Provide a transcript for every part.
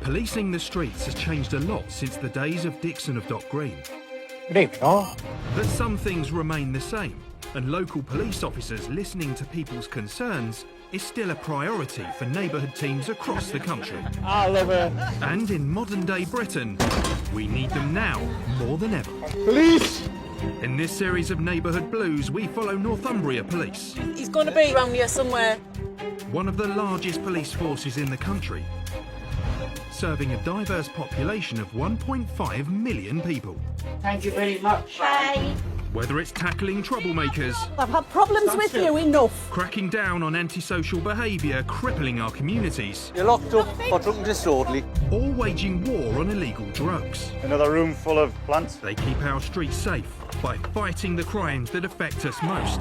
Policing the streets has changed a lot since the days of Dixon of Dock Green. Good evening, all. But some things remain the same, and local police officers listening to people's concerns is still a priority for neighbourhood teams across the country. I love it. And in modern-day Britain, we need them now more than ever. Police! In this series of Neighbourhood Blues, we follow Northumbria Police. He's going to be around here somewhere. One of the largest police forces in the country, serving a diverse population of 1.5 million people. Thank you very much. Hey. Whether it's tackling troublemakers, I've had problems with you enough. cracking down on antisocial behaviour crippling our communities, You're locked up for drunk and disorderly. or waging war on illegal drugs, Another room full of plants. they keep our streets safe by fighting the crimes that affect us most,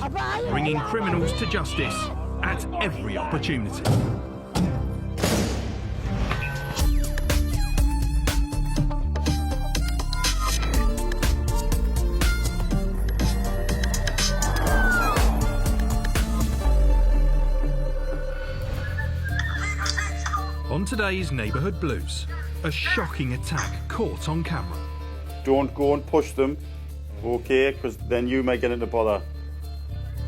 bringing criminals to justice at every opportunity. On today's Neighbourhood Blues, a shocking attack caught on camera. Don't go and push them, okay, because then you may get into bother.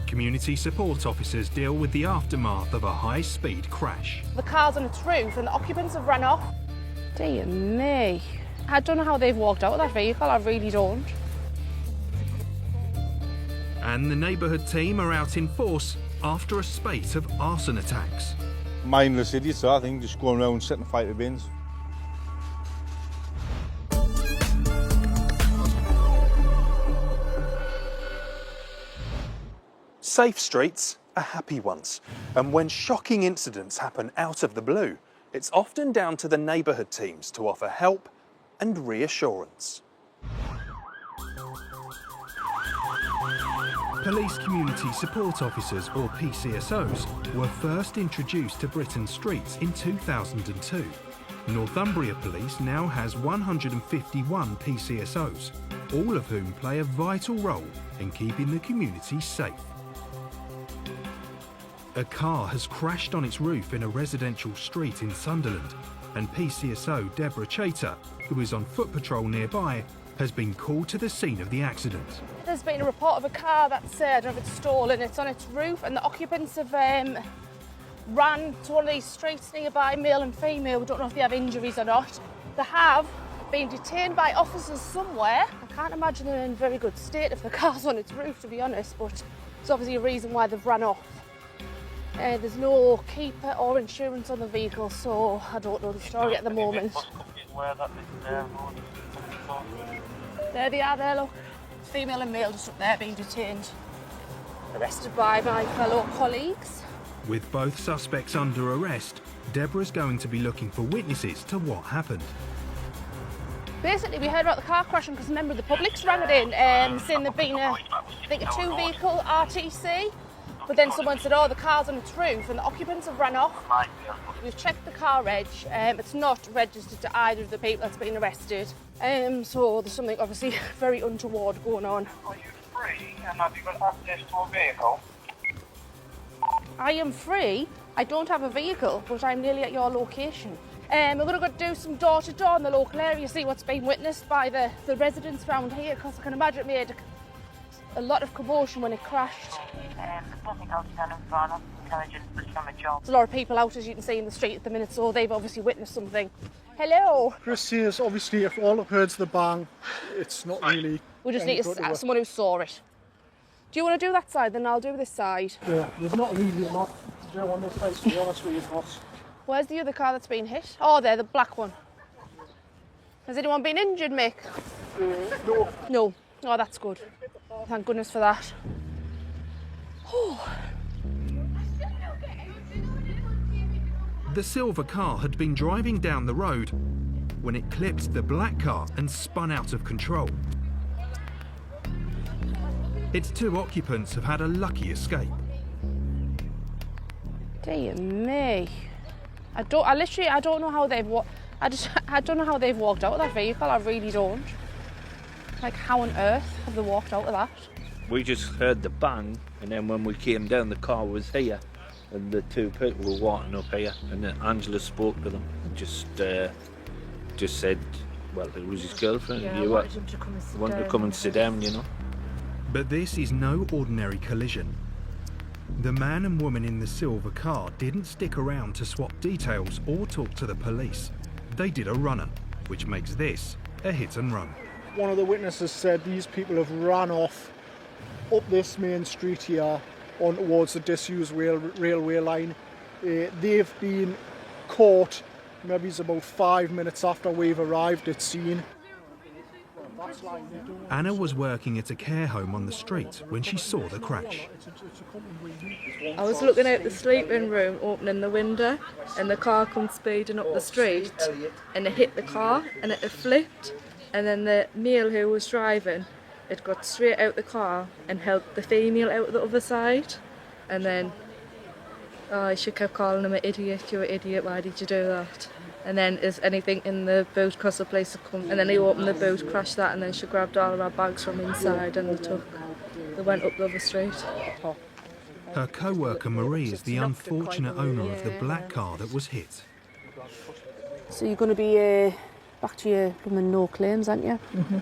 Community support officers deal with the aftermath of a high-speed crash. The car's on its roof and the occupants have run off. Dear me. I don't know how they've walked out of that vehicle, I really don't. And the neighbourhood team are out in force after a spate of arson attacks. Mindless idiots, I think, just going around setting fire to bins. Safe streets are happy ones, and when shocking incidents happen out of the blue, it's often down to the neighbourhood teams to offer help and reassurance. Police Community Support Officers, or PCSOs, were first introduced to Britain's streets in 2002. Northumbria Police now has 151 PCSOs, all of whom play a vital role in keeping the community safe. A car has crashed on its roof in a residential street in Sunderland, and PCSO Deborah Chater, who is on foot patrol nearby, has been called to the scene of the accident. There's been a report of a car that's, I don't know if it's stolen, it's on its roof, and the occupants have ran to one of these streets nearby, male and female. We don't know if they have injuries or not. They have been detained by officers somewhere. I can't imagine they're in very good state if the car's on its roof, to be honest, but there's obviously a reason why they've run off. There's no keeper or insurance on the vehicle, so I don't know the story at the moment. There they are there, look. Female and male just up there being detained. Arrested by my fellow colleagues. With both suspects under arrest, Deborah's going to be looking for witnesses to what happened. Basically, we heard about the car crashing because a member of the public's rang it in, saying there'd been a two-vehicle RTC. But then someone said, oh, the car's on its roof and the occupants have run off. We've checked the car reg. It's not registered to either of the people that's been arrested. So there's something obviously very untoward going on. Are you free and have you got access to a vehicle? I am free. I don't have a vehicle, but I'm nearly at your location. We're going to go do some door-to-door in the local area, see what's been witnessed by the residents around here, because I can imagine it made a lot of commotion when it crashed. There's nothing else done in front of intelligence was from a job. There's a lot of people out, as you can see, in the street at the minute, so they've obviously witnessed something. Hello. Chris says, obviously, if all I've heard's the bang, it's not really... We just need someone who saw it. Do you want to do that side, then I'll do this side? Yeah, there's not really a lot to do on this side, to be honest with you, boss. Where's the other car that's been hit? Oh, there, the black one. Has anyone been injured, Mick? No. No. Oh, that's good. Thank goodness for that. The silver car had been driving down the road when it clipped the black car and spun out of control. Its two occupants have had a lucky escape. Dear me. I don't know how they've I don't know how they've walked out of that vehicle. I really don't. Like, how on earth have they walked out of that? We just heard the bang, and then when we came down, the car was here, and the two people were walking up here, and then Angela spoke to them and just just said, well, it was his girlfriend. Yeah, I You wanted him to come and sit wanted to down, come and I sit guess. down, you know. But this is no ordinary collision. The man and woman in the silver car didn't stick around to swap details or talk to the police. They did a runner, which makes this a hit and run. One of the witnesses said these people have ran off up this main street here on towards the disused railway line. They've been caught maybe it's about 5 minutes after we've arrived at scene. Anna was working at a care home on the street when she saw the crash. I was looking out the sleeping room, opening the window, and the car come speeding up the street, and it hit the car, and it flipped, and then the male who was driving, it got straight out the car and helped the female out the other side, and then she kept calling him an idiot, you're an idiot, why did you do that? And then is anything in the boot because the police had come, and then he opened the boot, crashed that, and then she grabbed all of our bags from inside and they went up the other street. Her co-worker Marie is the unfortunate owner of the black car that was hit. So you're going to be back to your no claims, aren't you? Mm-hmm.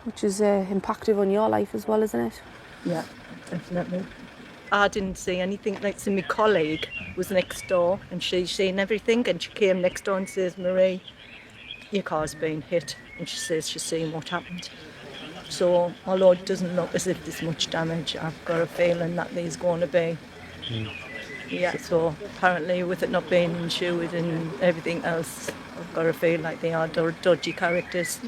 Which is impactful on your life as well, isn't it? Yeah, definitely. I didn't see anything. Like, so my colleague was next door and she's seen everything, and she came next door and says, Marie, your car's been hit, and she says she's seen what happened. So although it doesn't look as if there's much damage, I've got a feeling that there's going to be. Yeah, so apparently with it not being insured and everything else, I've got a feel like they are dodgy characters.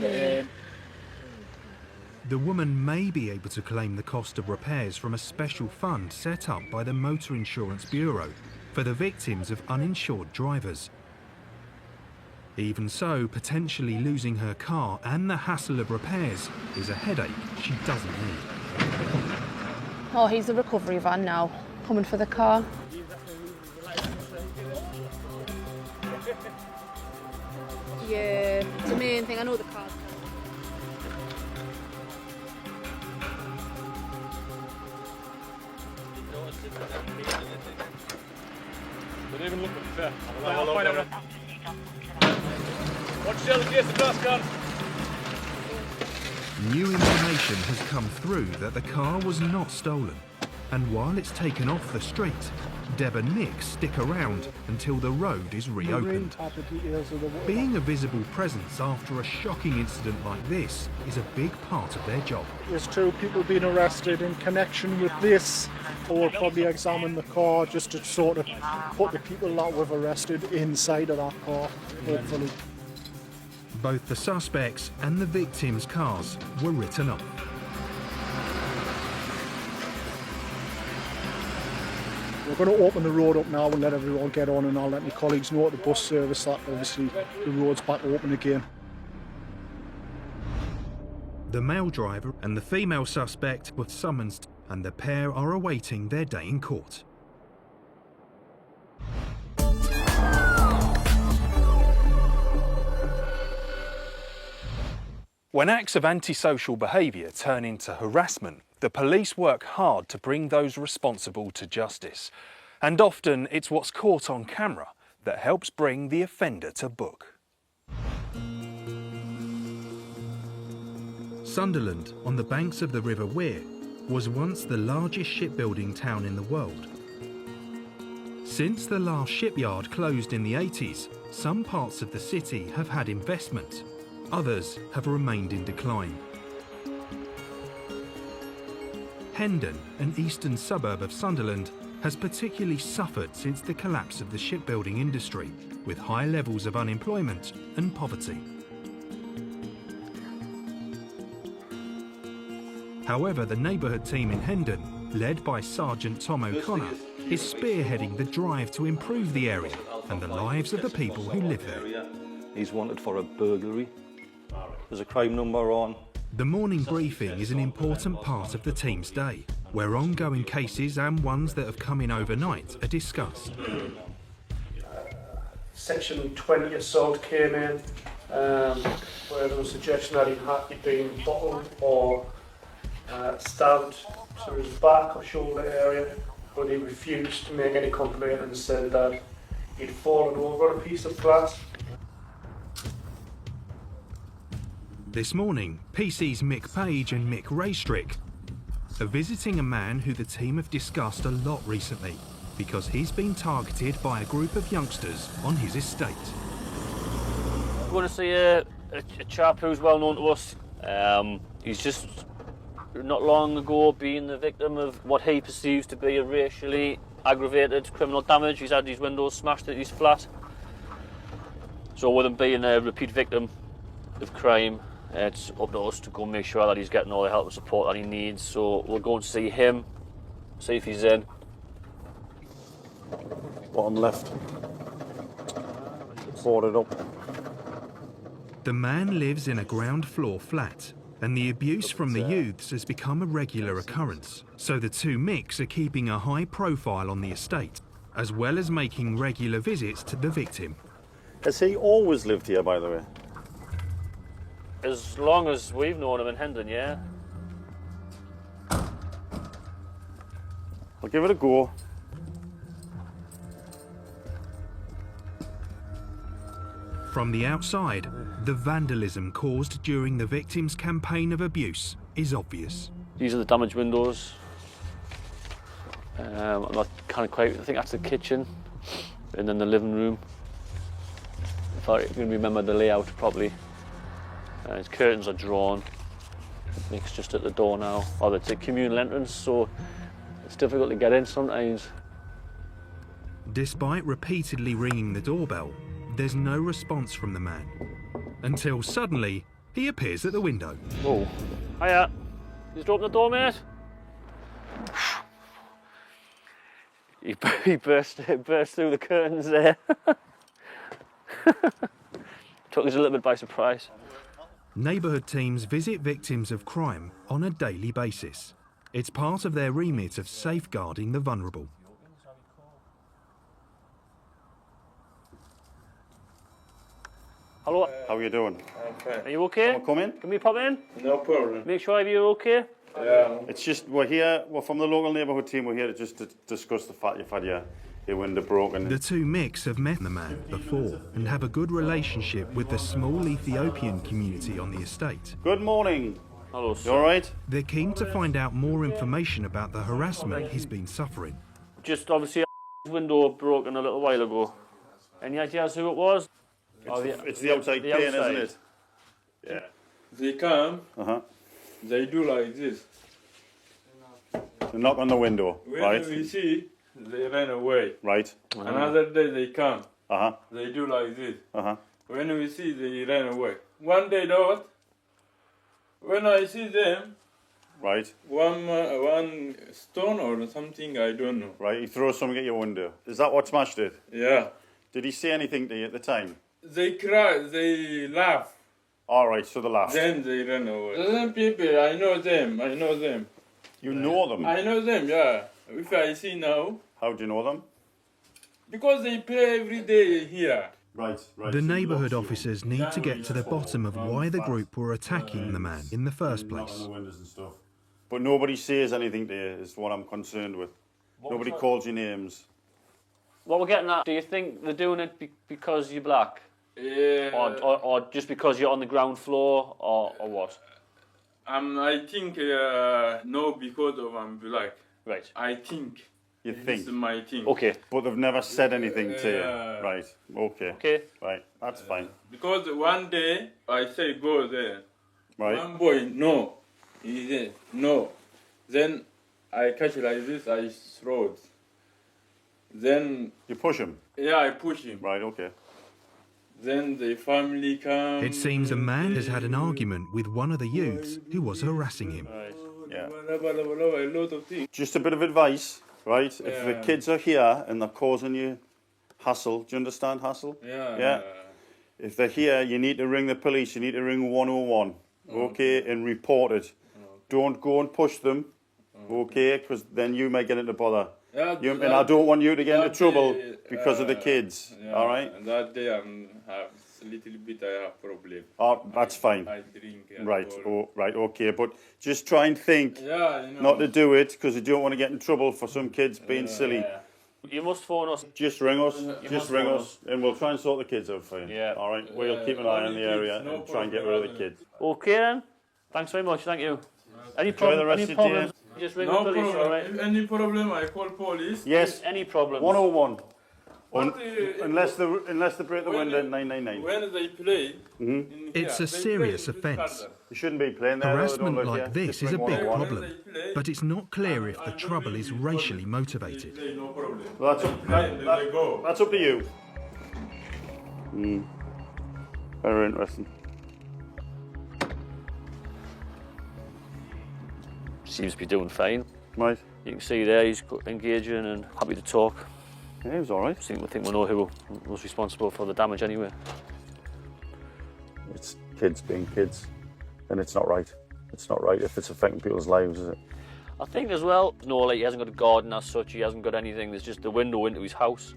The woman may be able to claim the cost of repairs from a special fund set up by the Motor Insurance Bureau for the victims of uninsured drivers. Even so, potentially losing her car and the hassle of repairs is a headache she doesn't need. Oh, he's the recovery van now, coming for the car. Yeah, it's the main thing, I know the car's New information has come through that the car was not stolen, and while it's taken off the street, Deb and Nick stick around until the road is reopened. Being a visible presence after a shocking incident like this is a big part of their job. There's 2 people being arrested in connection with this. We'll probably examine the car just to sort of put the people that we've arrested inside of that car, hopefully. Both the suspects and the victims' cars were written up. We're going to open the road up now and let everyone get on, and I'll let my colleagues know at the bus service that obviously the road's back open again. The male driver and the female suspect were summoned, and the pair are awaiting their day in court. When acts of antisocial behaviour turn into harassment, the police work hard to bring those responsible to justice. And often it's what's caught on camera that helps bring the offender to book. Sunderland, on the banks of the River Wear, was once the largest shipbuilding town in the world. Since the last shipyard closed in the 80s, some parts of the city have had investment. Others have remained in decline. Hendon, an eastern suburb of Sunderland, has particularly suffered since the collapse of the shipbuilding industry, with high levels of unemployment and poverty. However, the Neighbourhood team in Hendon, led by Sergeant Tom O'Connor, is spearheading the drive to improve the area and the lives of the people who live there. He's wanted for a burglary. There's a crime number on. The morning briefing is an important part of the team's day, where ongoing cases and ones that have come in overnight are discussed. Section 20 assault came in, where there was a suggestion that he'd been bottled or stabbed to his back or shoulder area, but he refused to make any complaint and said that he'd fallen over a piece of glass. This morning, PC's Mick Page and Mick Raystrick are visiting a man who the team have discussed a lot recently because he's been targeted by a group of youngsters on his estate. We're going to see a chap who's well known to us. He's just not long ago been the victim of what he perceives to be a racially aggravated criminal damage. He's had his windows smashed at his flat. So with him being a repeat victim of crime, it's up to us to go and make sure that he's getting all the help and support that he needs. So we'll go and see him, see if he's in. Bottom left. Boarded up. The man lives in a ground floor flat, and the abuse from the youths has become a regular occurrence. So the two Micks are keeping a high profile on the estate, as well as making regular visits to the victim. Has he always lived here, by the way? As long as we've known him in Hendon, yeah. I'll give it a go. From the outside, the vandalism caused during the victim's campaign of abuse is obvious. These are the damaged windows. I'm not kind of quite, I think that's the kitchen, and then the living room. If I can remember the layout properly. His curtains are drawn. Nick's just at the door now. Oh, it's a communal entrance, so it's difficult to get in sometimes. Despite repeatedly ringing the doorbell, there's no response from the man. Until suddenly, he appears at the window. Oh, hiya. You just open the door, mate? He burst through the curtains there. Took us a little bit by surprise. Neighbourhood teams visit victims of crime on a daily basis. It's part of their remit of safeguarding the vulnerable. Hello. How are you doing? I'm fine. Are you okay? Can we come in? Can we pop in? No problem. Make sure you're okay? Yeah. It's just, we're from the local neighbourhood team, we're here to discuss the fact you've had your window broken. The two Micks have met the man before and have a good relationship with the small Ethiopian community on the estate. Good morning. Hello, sir. You all right? They're keen to find out more information about the harassment he's been suffering. Just obviously a window broken a little while ago. Any ideas who it was? It's the outside pane, isn't it? Yeah. They come, they do like this. They knock on the window, When right? we see, they run away. Right. Another day they come, they do like this. When we see, they run away. One day, though, when I see them, right, one stone or something, I don't know. Right, he throws something at your window. Is that what smashed it? Yeah. Did he say anything to you at the time? They cry, they laugh. All right, so they laughed. Then they run away. Certain people, I know them. You know them? I know them, yeah. If I see now. How do you know them? Because they play every day here. Right. The neighbourhood officers need to get to the bottom of why the group were attacking the man in the first place. But nobody says anything to you, is what I'm concerned with. Nobody calls you names. What we're getting at, do you think they're doing it because you're black? Yeah. Or just because you're on the ground floor, or what? I think no, because of I'm black. Right. I think. You think? This is my thing. Okay. But they've never said anything to you. Right. Okay. Okay. Right. That's fine. Because one day I say go there. Right. One boy, no. He said no. Then I catch like this, I throw it. Then you push him? Yeah, I push him. Right, okay. Then the family come. It seems a man has had an argument with one of the youths who was harassing him. Right. Yeah. A lot of things. Just a bit of advice, right? If the kids are here and they're causing you hassle, do you understand hassle? Yeah. If they're here, you need to ring the police, you need to ring 101, okay, and report it. Don't go and push them, okay, because then you may get into bother. And I don't want you to get into trouble because of the kids, all right? And that day have a little bit I have problem. Oh, that's fine. I drink. Right, right, okay, but just try and think not to do it because you don't want to get in trouble for some kids being silly. You must phone us. Just ring us. Just ring us, and we'll try and sort the kids out for you. Yeah. All right. We'll keep an eye on the area and try and get rid of the kids. Okay then. Thanks very much. Thank you. Any Enjoy the rest of your day. Just ring the police, all right? If any problem, I call police. Yes. Any problem. 101. Unless they break the window, 999. When they play, It's a serious offence. You shouldn't be playing there. Harassment like this is a big problem, but it's not clear if the trouble is racially motivated. Well, that's up to you. Very interesting. Seems to be doing fine. Right. You can see there he's engaging and happy to talk. Yeah, he was all right. I think we know who was responsible for the damage anyway. It's kids being kids, and it's not right. It's not right if it's affecting people's lives, is it? I think as well, no, like he hasn't got a garden as such, he hasn't got anything, there's just the window into his house.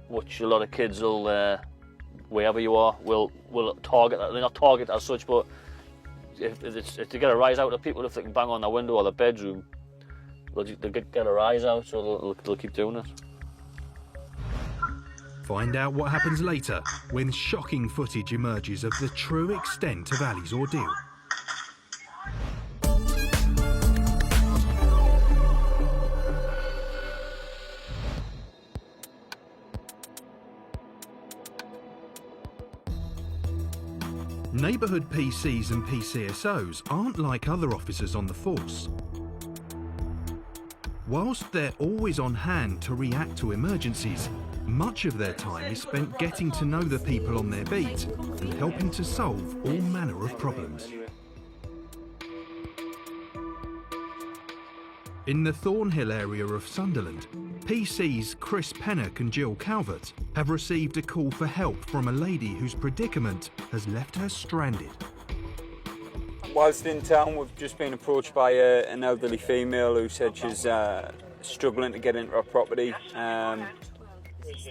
Which a lot of kids will, wherever you are, will target, they're not target as such, but if they get a rise out of people, if they can bang on their window or their bedroom, they'll get a rise out, so they'll keep doing it. Find out what happens later when shocking footage emerges of the true extent of Ali's ordeal. Neighbourhood PCs and PCSOs aren't like other officers on the force. Whilst they're always on hand to react to emergencies, much of their time is spent getting to know the people on their beat and helping to solve all manner of problems. In the Thornhill area of Sunderland, PCs Chris Pennock and Jill Calvert have received a call for help from a lady whose predicament has left her stranded. Whilst in town, we've just been approached by an elderly female who said she's struggling to get into her property. I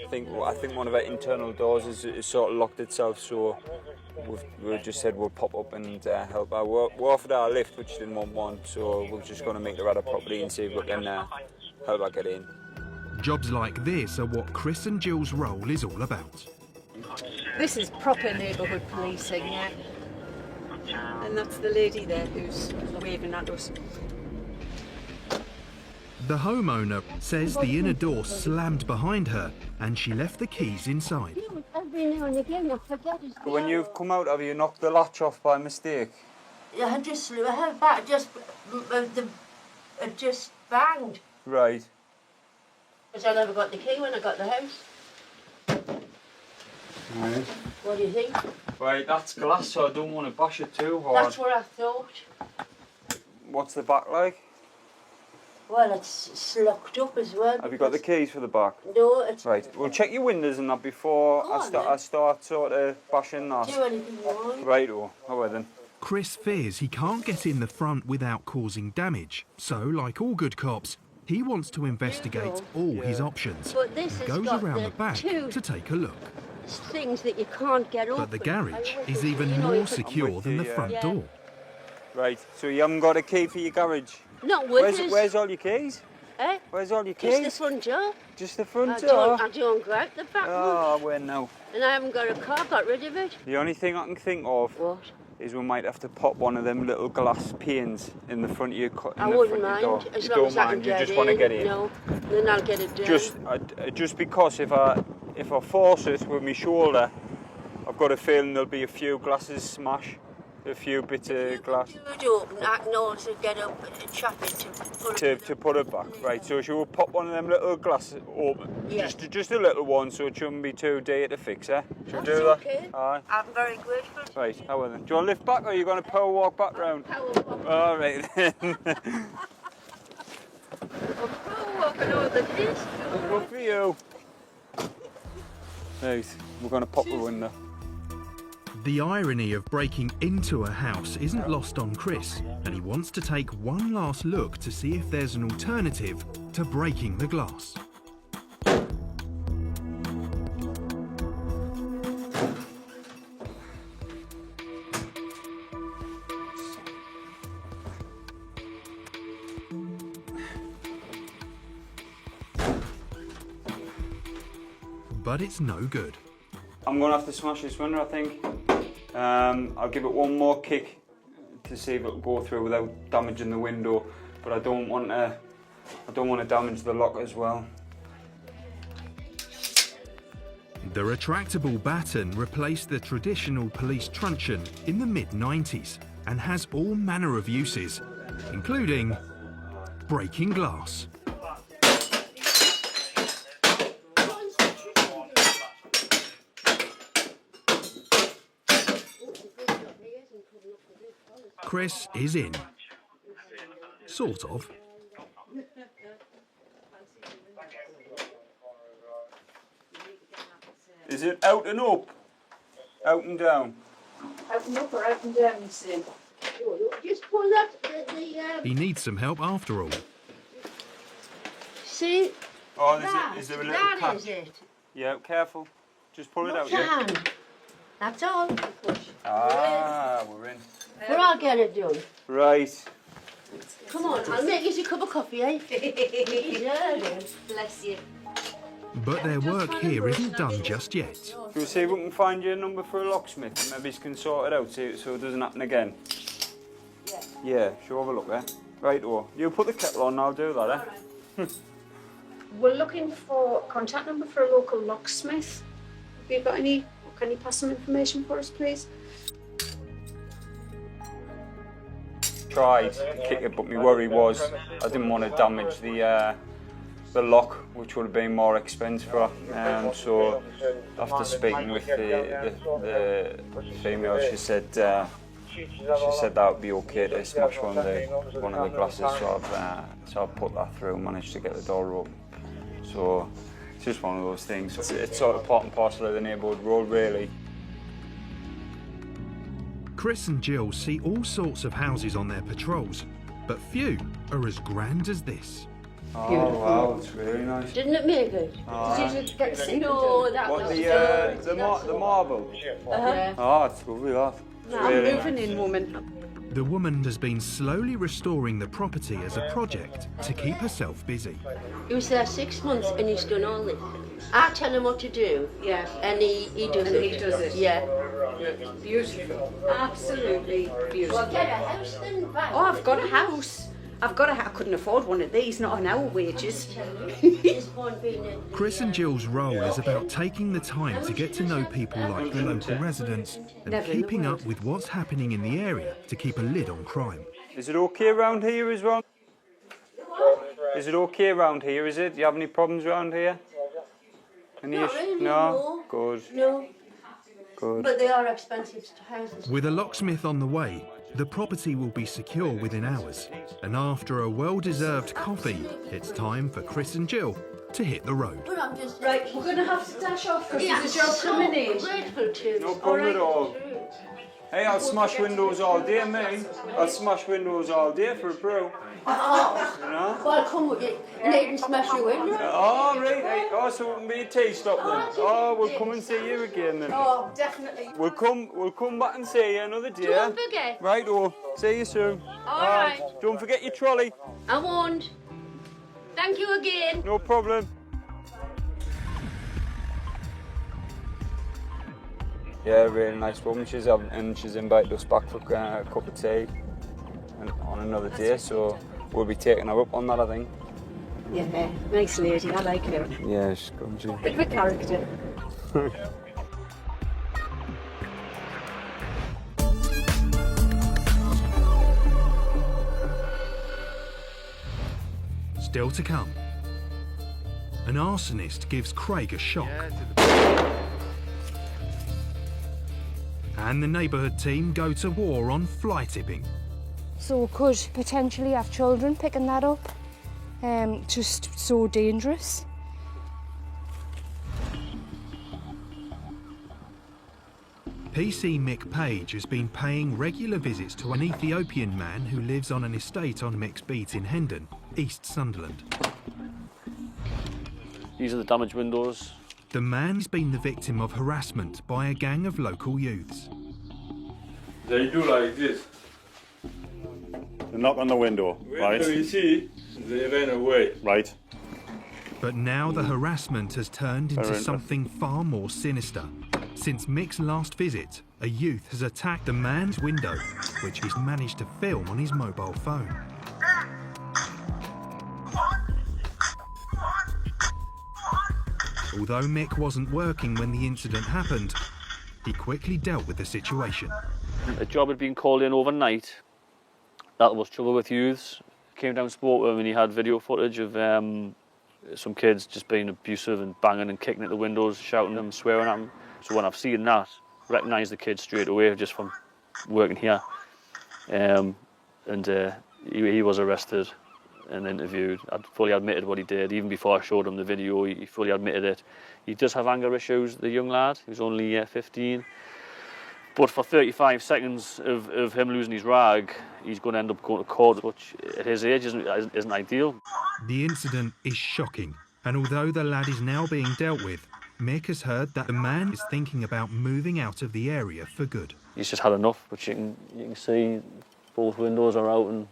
think one of her internal doors is sort of locked itself, so we've just said we'll pop up and help her. We offered her a lift, which she didn't want one, so we're just going to meet her at her property and see if we can help her get in. Jobs like this are what Chris and Jill's role is all about. This is proper neighbourhood policing, yeah. And that's the lady there who's waving at us. The homeowner says the inner door slammed behind her and she left the keys inside. When you've come out, have you knocked the latch off by mistake? I just banged. Right. Because I never got the key when I got the house. Right. What do you think? Right, that's glass, so I don't want to bash it too hard. That's what I thought. What's the back like? Well, it's locked up as well. Have you got the keys for the back? No, it's... Right, we'll check your windows and that before I start sort of bashing that. Do anything you want. Right, all right then. Chris fears he can't get in the front without causing damage, so like all good cops, he wants to investigate all his options But this and has goes got around the the back two to take a look. things that you can't get open. But the garage is even more secure than the front door. Right, so you haven't got a key for your garage? Not with us. Where's all your keys? Eh? Where's all your keys? Just the front door. Just the front door? I don't go out the back one. Oh, where now? And I haven't got a car, got rid of it. The only thing I can think of is we might have to pop one of them little glass panes in the front of your car. I wouldn't mind, as long as I can get in. You just want to get in? No, then I'll get it done. Just because if I force it with my shoulder, I've got a feeling there'll be a few glasses smash, a few bits of glass. If you open, I can also get up and chop it to put it back. Right, so she'll pop one of them little glasses open. Yeah. Just a little one, so it shouldn't be too dear to fix, eh? She'll do that? Okay. Aye. I'm very grateful. Right, how well then? Do you want to lift back or are you going to power walk back round? Power walk. All right then. Power walking over the keys. Good for you. Right, we're going to pop the window. The irony of breaking into a house isn't lost on Chris, and he wants to take one last look to see if there's an alternative to breaking the glass. but it's no good. I'm going to have to smash this window, I think. I'll give it one more kick to see if it'll go through without damaging the window, but I don't want to damage the lock as well. The retractable baton replaced the traditional police truncheon in the mid-90s and has all manner of uses, including breaking glass. Chris is in. Sort of. Is it out and up? Out and down? Out and up or out and down, you see? Just pull that. He needs some help after all. See? Oh, is there a little that cap? is it. Yeah, careful. Just pull it out. Can. Yeah. That's all. Ah, we're in. But I'll get it done. Right. Come on, I'll make you a cup of coffee, eh? Yeah, bless you. But their work here isn't done just yet. Shall we see if we can find you a number for a locksmith? Maybe you can sort it out so it doesn't happen again. Yeah, sure, have a look there. Right, you put the kettle on, I'll do that, eh? We're looking for a contact number for a local locksmith. Have you got any? Can you pass some information for us, please? Tried to kick it, but my worry was I didn't want to damage the lock, which would have been more expensive. So after speaking with the female, she said that would be okay to smash one of the glasses. So I put that through, managed to get the door open. So it's just one of those things. It's sort of part and parcel of the neighbourhood road, really. Chris and Jill see all sorts of houses on their patrols, but few are as grand as this. Oh wow, it's really nice. Didn't it make it? Did you get to see? No, that what, was the marble? Uh-huh. Oh, it's lovely, that. I'm really moving nice. in, woman. The woman has been slowly restoring the property as a project to keep herself busy. He was there 6 months and he's done all this. I tell him what to do, and he does it. He does it. Yeah. Beautiful. Absolutely beautiful. Well, get a house then back. Oh, I've got a house. I couldn't afford one of these, not on our wages. Chris and Jill's role is about taking the time to get to know people like the local residents and keeping up with what's happening in the area to keep a lid on crime. Is it okay around here as well? Is it okay around here, is it? Do you have any problems around here? Any Not issues? really, No? no. Good. No. Good. But they are expensive houses. With a locksmith on the way, the property will be secure within hours. And after a well-deserved coffee, it's time for Chris and Jill to hit the road. But I'm just Right, we're going to have to dash off because yeah, there's a job so coming in. grateful to No problem at all. Hey, I'll smash windows all day, mate. I'll smash windows all day for a brew. Oh, You know? well, come with it. Need to smash you in. Oh, right. Hey, oh, so it can be a tea stop then. Oh, we'll come and see you again then. Oh, definitely. We'll come back and see you another day. Don't forget. Right, see you soon. All right. Don't forget your trolley. I won't. Thank you again. No problem. Yeah, really nice woman. She's invited us back for a cup of tea and on another day, so we'll be taking her up on that, I think. Yeah, nice lady. I like her. Yeah, she's good. Bit of a character. Still to come. An arsonist gives Craig a shock. And the neighbourhood team go to war on fly tipping. So we could potentially have children picking that up. Just so dangerous. PC Mick Page has been paying regular visits to an Ethiopian man who lives on an estate on Mick's Beat in Hendon, East Sunderland. These are the damaged windows. The man's been the victim of harassment by a gang of local youths. They do like this. They knock on the window, right? When you see, they ran away. But But now the harassment has turned into something far more sinister. Since Mick's last visit, a youth has attacked the man's window, which he's managed to film on his mobile phone. Although Mick wasn't working when the incident happened, he quickly dealt with the situation. A job had been called in overnight. That was trouble with youths. Came down, spoke to him, and he had video footage of some kids just being abusive and banging and kicking at the windows, shouting at them, swearing at them. So when I've seen that, recognised the kid straight away just from working here. He was arrested and interviewed. I'd fully admitted what he did. Even before I showed him the video, he fully admitted it. He does have anger issues, the young lad. He was only 15. But for 35 seconds of him losing his rag, he's going to end up going to court, which at his age isn't ideal. The incident is shocking, and although the lad is now being dealt with, Mick has heard that the man is thinking about moving out of the area for good. He's just had enough, which you can see both windows are out, and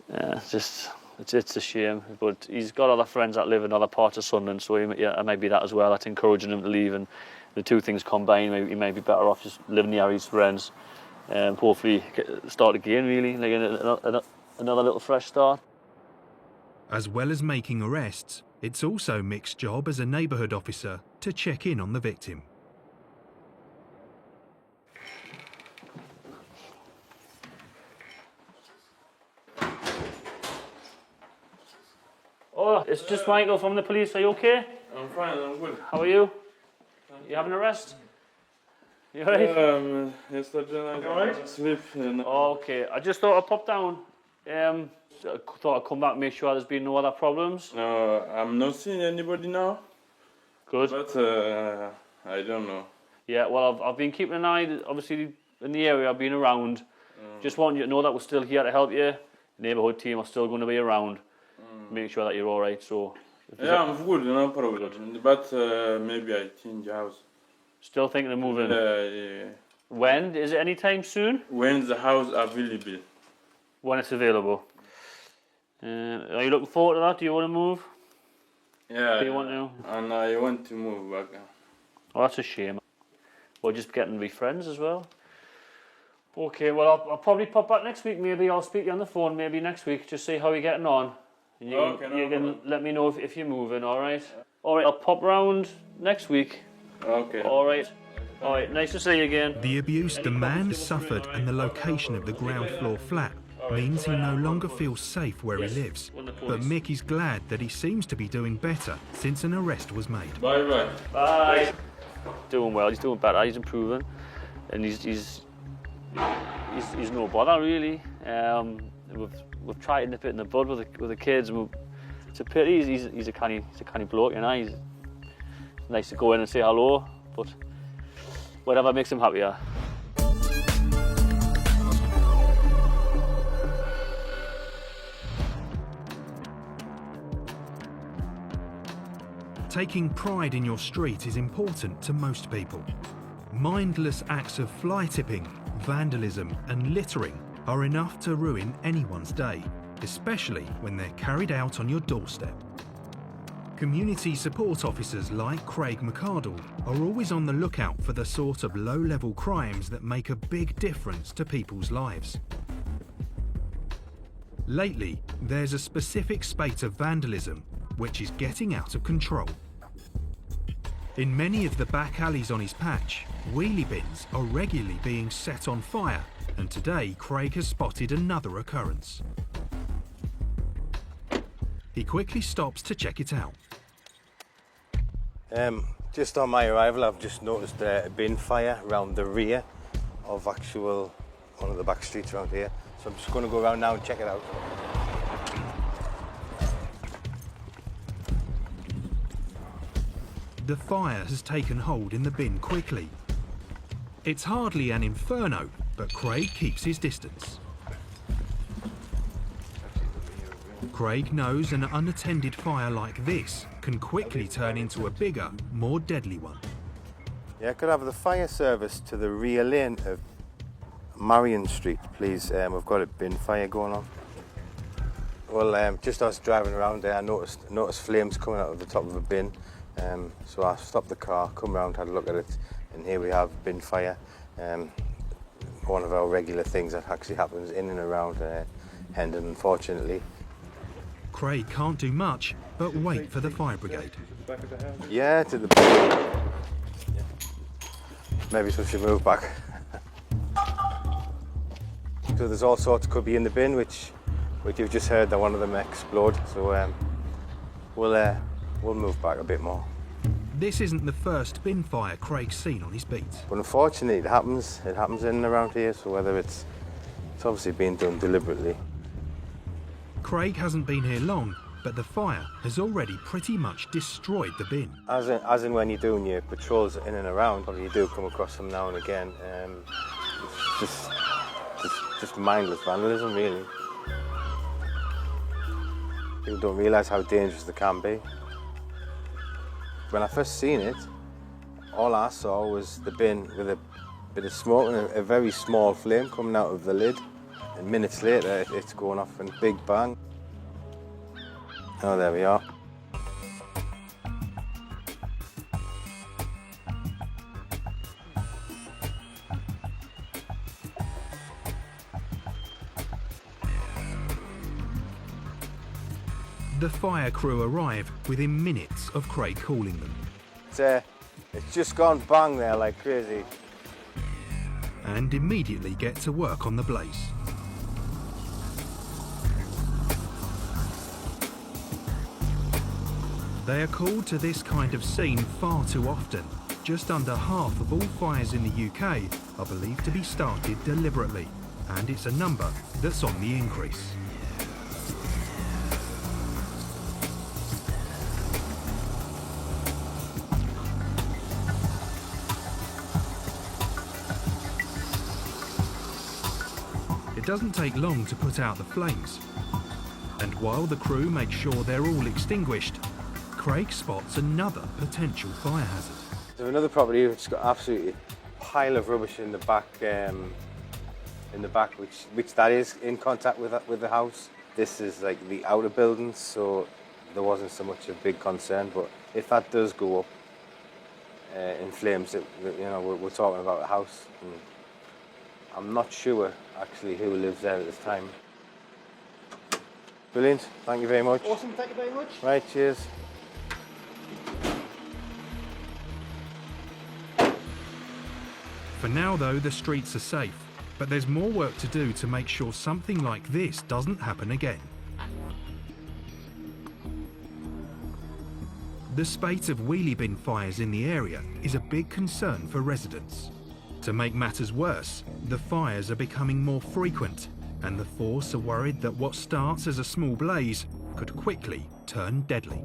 it's a shame. But he's got other friends that live in other parts of Sunderland, so it may be that as well. That's encouraging him to leave, and the two things combined, he may be better off just living near his friends and hopefully start again, really, like another little fresh start. As well as making arrests, it's also Mick's job as a neighbourhood officer to check in on the victim. Oh, it's just Michael from the police. Are you okay? I'm fine, I'm good. How are you? You have an arrest? You alright? Yesterday I got sleep. Oh, okay, I just thought I'd pop down. I thought I'd come back and make sure there's been no other problems. No, I'm not seeing anybody now. Good. But I don't know. Yeah, well, I've been keeping an eye, obviously, in the area. I've been around. Just wanted you to know that we're still here to help you. The neighbourhood team are still going to be around. Make sure that you're all right. So. Yeah, I'm good, no problem. But maybe I change house. Still thinking of moving? Yeah. When? Is it any time soon? When the house available. When it's available. Are you looking forward to that? Do you want to move? Yeah. Do you want to? And I want to move back. Oh, that's a shame. We're just getting to be friends as well. Okay, well, I'll probably pop back next week. Maybe I'll speak to you on the phone maybe next week. Just see how you're getting on. And you can let me know if you're moving, all right? All right, I'll pop round next week. Okay. All right. All right, nice to see you again. The abuse the man suffered and the location of the ground floor flat means he no longer feels safe where he lives. But Mick is glad that he seems to be doing better since an arrest was made. Bye-bye. Bye. Doing well, he's doing better, he's improving. And he's no bother, really. We've tried to nip it in the bud with the kids. And it's a pity. He's a canny bloke, you know. He's nice to go in and say hello, but whatever makes him happier. Taking pride in your street is important to most people. Mindless acts of fly tipping, vandalism and littering are enough to ruin anyone's day, especially when they're carried out on your doorstep. Community support officers like Craig McArdle are always on the lookout for the sort of low-level crimes that make a big difference to people's lives. Lately, there's a specific spate of vandalism which is getting out of control. In many of the back alleys on his patch, wheelie bins are regularly being set on fire, and today Craig has spotted another occurrence. He quickly stops to check it out. Just on my arrival, I've just noticed a bin fire around the rear of one of the back streets around here. So I'm just going to go around now and check it out. The fire has taken hold in the bin quickly. It's hardly an inferno, but Craig keeps his distance. Craig knows an unattended fire like this can quickly turn into a bigger, more deadly one. Yeah, could I have the fire service to the rear lane of Marion Street, please? We've got a bin fire going on. Well, just as I was driving around there, I noticed flames coming out of the top of a bin. So I stopped the car, come round, had a look at it, and here we have bin fire. One of our regular things that actually happens in and around Hendon, unfortunately. Craig can't do much but wait for the fire brigade. Yeah, to the back. Maybe we should move back. So there's all sorts could be in the bin, which you've just heard that one of them explode. So we'll move back a bit more. This isn't the first bin fire Craig's seen on his beat. But unfortunately, it happens in and around here. So whether it's obviously being done deliberately. Craig hasn't been here long, but the fire has already pretty much destroyed the bin. As in when you're doing your patrols in and around, probably you do come across them now and again. It's just mindless vandalism, really. People don't realise how dangerous they can be. When I first seen it, all I saw was the bin with a bit of smoke and a very small flame coming out of the lid. And minutes later, it's going off in a big bang. Oh, there we are. The fire crew arrive within minutes of Craig calling them. It's just gone bang there like crazy. And immediately get to work on the blaze. They are called to this kind of scene far too often. Just under half of all fires in the UK are believed to be started deliberately, and it's a number that's on the increase. It doesn't take long to put out the flames, and while the crew make sure they're all extinguished, Craig spots another potential fire hazard. There's another property which has got absolutely a pile of rubbish in the back, which that is in contact with the house. This is like the outer buildings, so there wasn't so much a big concern. But if that does go up in flames, we're talking about a house. And I'm not sure actually who lives there at this time. Brilliant, thank you very much. Awesome, thank you very much. Right, cheers. For now though, the streets are safe, but there's more work to do to make sure something like this doesn't happen again. The spate of wheelie bin fires in the area is a big concern for residents. To make matters worse, the fires are becoming more frequent, and the force are worried that what starts as a small blaze could quickly turn deadly.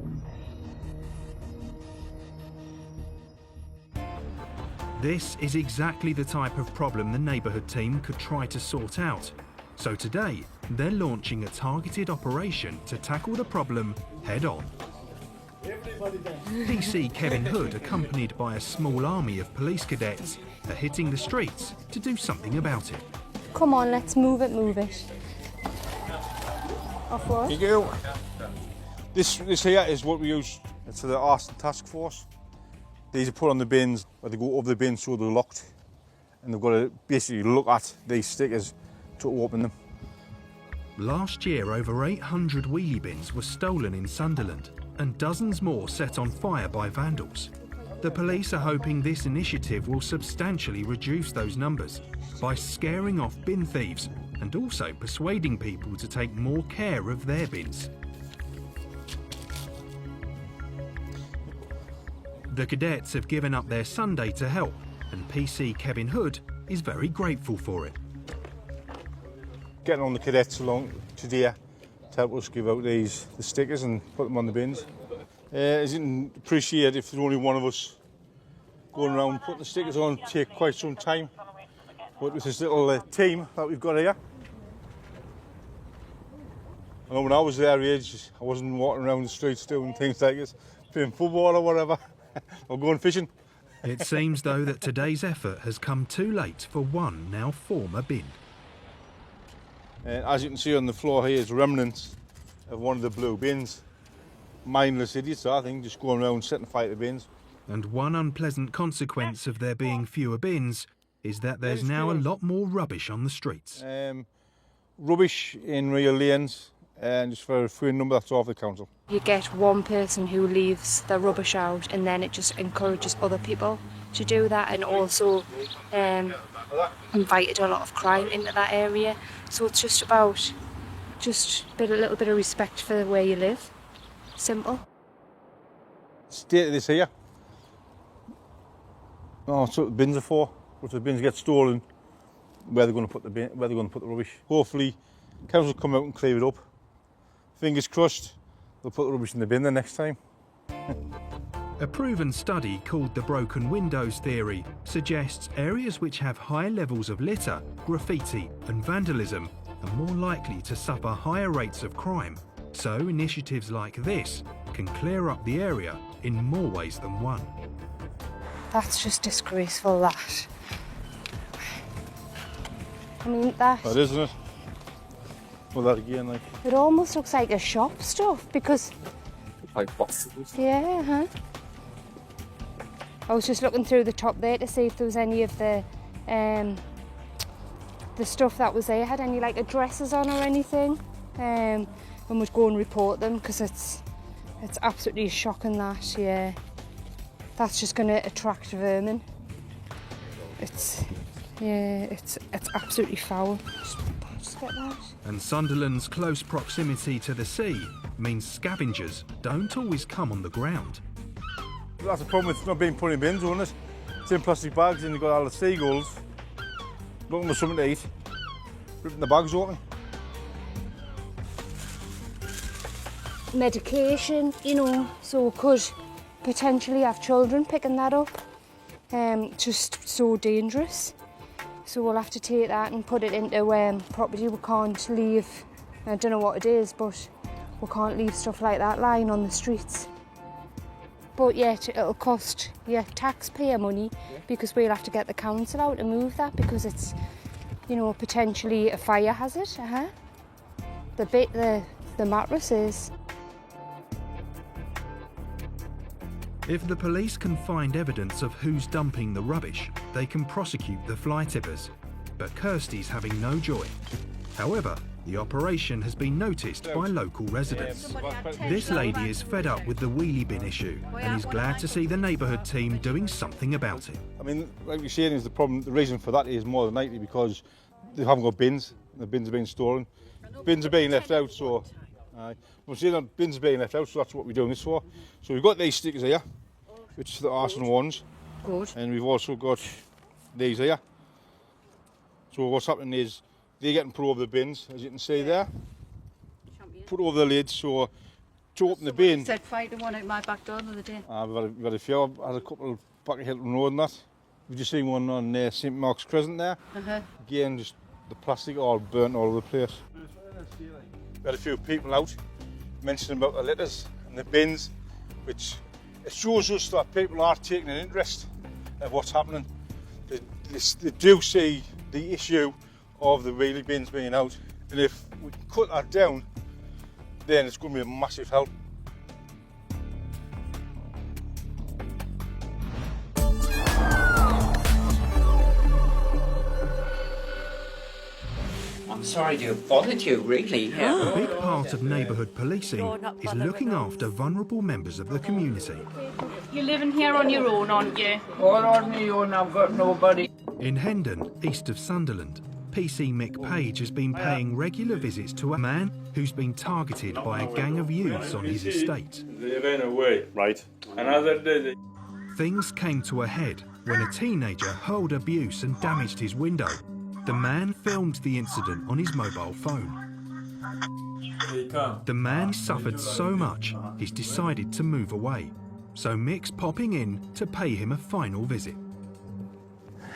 This is exactly the type of problem the Neighbourhood team could try to sort out. So today, they're launching a targeted operation to tackle the problem head-on. PC Kevin Hood, accompanied by a small army of police cadets, are hitting the streets to do something about it. Come on, let's move it, move it. Off road. You go. This here is what we use for the arson task force. These are put on the bins, where they go over the bins so they're locked. And they've got to basically look at these stickers to open them. Last year, over 800 wheelie bins were stolen in Sunderland, and dozens more set on fire by vandals. The police are hoping this initiative will substantially reduce those numbers by scaring off bin thieves and also persuading people to take more care of their bins. The cadets have given up their Sunday to help, and PC Kevin Hood is very grateful for it. Getting on the cadets along today to help us give out the stickers and put them on the bins. As you can appreciate, if there's only one of us going around putting the stickers on, it'll take quite some time. But with this little team that we've got here, I know when I was their age, I wasn't walking around the streets doing things like this, playing football or whatever, or going fishing. It seems though that today's effort has come too late for one now former bin. As you can see on the floor here is remnants of one of the blue bins. Mindless idiots, I think, just going around setting fire to bins. And one unpleasant consequence of there being fewer bins is that there's now a lot more rubbish on the streets. Rubbish in real lanes, and just for a free number, that's off the council. You get one person who leaves the rubbish out, and then it just encourages other people to do that, and also invited a lot of crime into that area. So it's just about a little bit of respect for where you live. Simple. State of this here. Oh, that's what the bins are for. If the bins get stolen, where they're going to put the bin, where they're going to put the rubbish. Hopefully, council will come out and clear it up. Fingers crossed, they'll put the rubbish in the bin the next time. A proven study called the broken windows theory suggests areas which have high levels of litter, graffiti and vandalism are more likely to suffer higher rates of crime. So initiatives like this can clear up the area in more ways than one. That's just disgraceful, that. I mean, that isn't it? Well, that again, like... It almost looks like a shop stuff, because... Like boxes? Yeah, I was just looking through the top there to see if there was any of the stuff that was there had any like addresses on or anything, and would go and report them, because it's absolutely shocking that. Yeah, that's just going to attract vermin. It's absolutely foul. Just get that. And Sunderland's close proximity to the sea means scavengers don't always come on the ground. That's the problem with not being put in bins, isn't it? It's in plastic bags and you've got all the seagulls looking for something to eat, ripping the bags open. Medication, so could potentially have children picking that up. Just so dangerous. So we'll have to take that and put it into property. We can't leave, I don't know what it is, but we can't leave stuff like that lying on the streets. But yet it'll cost taxpayer money, because we'll have to get the council out to move that, because it's, potentially a fire hazard. The mattress is. If the police can find evidence of who's dumping the rubbish, they can prosecute the fly tippers. But Kirsty's having no joy. However, the operation has been noticed by local residents. This lady is fed up with the wheelie bin issue and is glad to see the neighbourhood team doing something about it. I mean, like you're saying, is the problem. The reason for that is more than likely because they haven't got bins. The bins are being stolen. Bins are being left out, so we're seeing that bins are being left out, so that's what we're doing this for. So we've got these stickers here, which are the arson ones. Good. And we've also got these here. So what's happening is they're getting put over the bins, as you can see there. Put over the lids, so to open the bin. Set fire to one out my back door the other day. We've had a few. I've had a couple back at Hilton Road and that. We've just seen one on St Mark's Crescent there. Again, just the plastic all burnt all over the place. We had a few people out mentioning about the litters and the bins, which it shows us that people are taking an interest in what's happening. They do see the issue of the wheelie bins being out, and if we can cut that down, then it's going to be a massive help. I'm sorry to have bothered you, really. A big part of neighbourhood policing is looking after vulnerable members of the community. You're living here on your own, aren't you? All on my own, I've got nobody. In Hendon, east of Sunderland, PC Mick Page has been paying regular visits to a man who's been targeted by a gang of youths on his estate. They ran away. Right. Another day Things came to a head when a teenager hurled abuse and damaged his window. The man filmed the incident on his mobile phone. The man suffered so much, he's decided to move away. So Mick's popping in to pay him a final visit.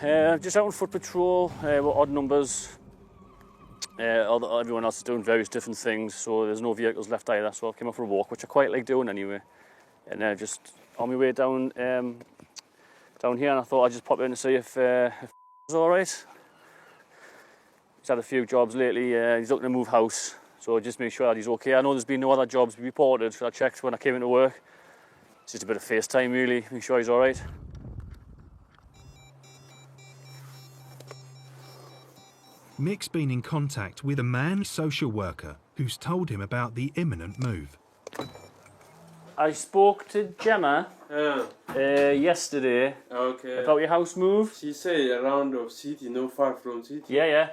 Just out on foot patrol, we're odd numbers. Everyone else is doing various different things, so there's no vehicles left either, so I came out for a walk, which I quite like doing anyway. And just on my way down here, and I thought I'd just pop in to see if it's all right. He's had a few jobs lately. He's looking to move house, So just make sure that he's okay. I know there's been no other jobs reported, so I checked when I came into work. It's just a bit of FaceTime really, make sure he's all right. Mick's been in contact with a man social worker who's told him about the imminent move. I spoke to Gemma yesterday about your house move. She said around of city, no far from city. Yeah.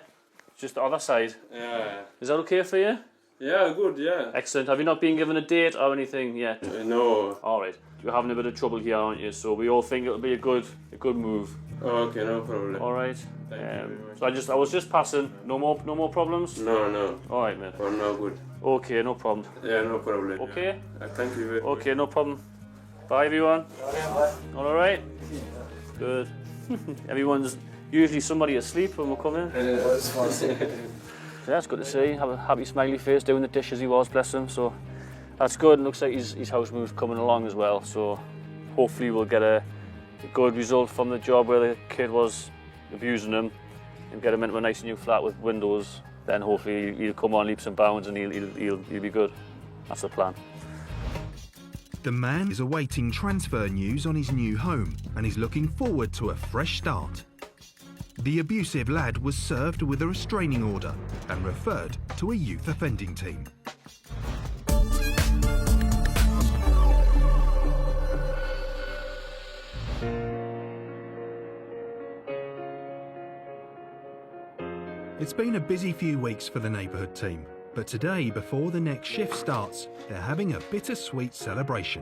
Just the other side. Yeah. Is that okay for you? Yeah, good, yeah. Excellent. Have you not been given a date or anything yet? No. All right. You're having a bit of trouble here, aren't you? So we all think it'll be a good move. Okay, no problem. All right. Thank you very much. So I was just passing. No more problems. No. All right, mate. Oh, no good. Okay, no problem. Yeah, no problem. Okay. Thank you very much. Okay, no problem. Bye, everyone. All right. Good. Everyone's usually somebody asleep when we come in. That's fine. That's good to see. Have a happy smiley face doing the dish as he was, bless him. So that's good. And looks like his house move's coming along as well. So hopefully we'll get a good result from the job where the kid was abusing him and get him into a nice new flat with windows. Then hopefully he'll come on leaps and bounds and he'll be good. That's the plan. The man is awaiting transfer news on his new home and is looking forward to a fresh start. The abusive lad was served with a restraining order and referred to a youth offending team. It's been a busy few weeks for the Neighbourhood team, but today, before the next shift starts, they're having a bittersweet celebration.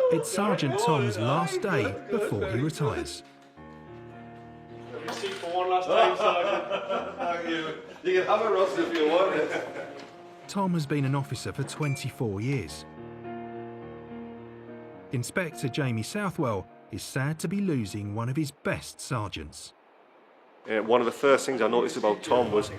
It's Sergeant Tom's last day before he retires. Have you seen for one last time, Sergeant? Thank you. You can have a Ross if you want it. Tom has been an officer for 24 years. Inspector Jamie Southwell is sad to be losing one of his best sergeants. One of the first things I noticed about Tom was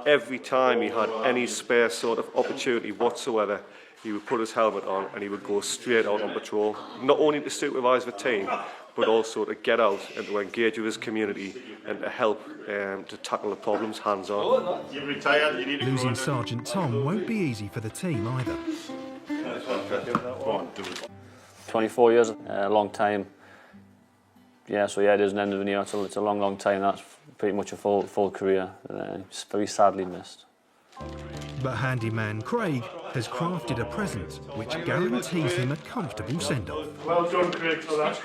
every time he had any spare sort of opportunity whatsoever, he would put his helmet on and he would go straight out on patrol, not only to supervise the team, but also to get out and to engage with his community and to help to tackle the problems hands-on. You're retired, you need to Losing Sergeant Tom won't be easy for the team either. 24 years, a long time. Yeah, so yeah, it is an end of an era. It's a long time. That's pretty much a full career. It's very sadly missed. But handyman Craig has crafted a present which guarantees him a comfortable send-off. Well done, Craig, for that.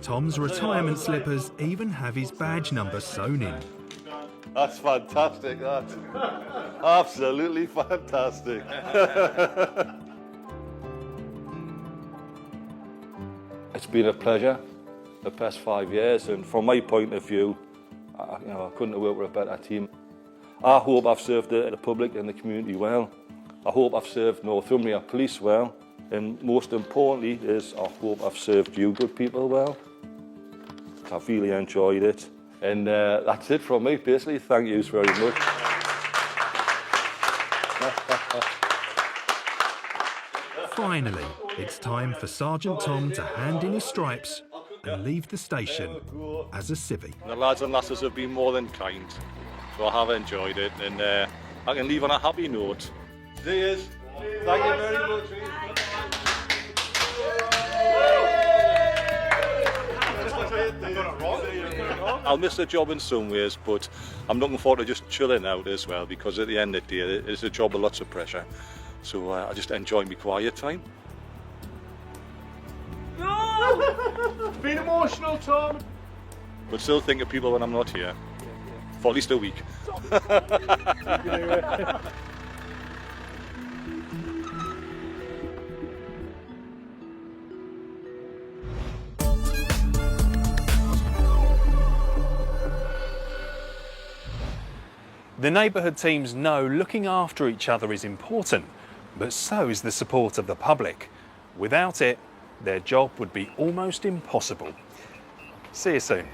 Tom's retirement slippers even have his badge number sewn in. That's fantastic, that. Absolutely fantastic. It's been a pleasure the past 5 years, and from my point of view, I couldn't have worked with a better team. I hope I've served the public and the community well. I hope I've served Northumbria Police well, and most importantly is I hope I've served you good people well. I've really enjoyed it, and that's it from me basically. Thank you very much. Finally, it's time for Sergeant Tom to hand in his stripes and leave the station as a civvy. The lads and lasses have been more than kind, so I have enjoyed it, and I can leave on a happy note. Cheers. Thank you very much. I'll miss the job in some ways, but I'm looking forward to just chilling out as well, because at the end of the day, it's a job with lots of pressure. So I just enjoy my quiet time. No! Been emotional, Tom. But still think of people when I'm not here, for at least a week. The Neighbourhood teams know looking after each other is important, but so is the support of the public. Without it, their job would be almost impossible. See you soon.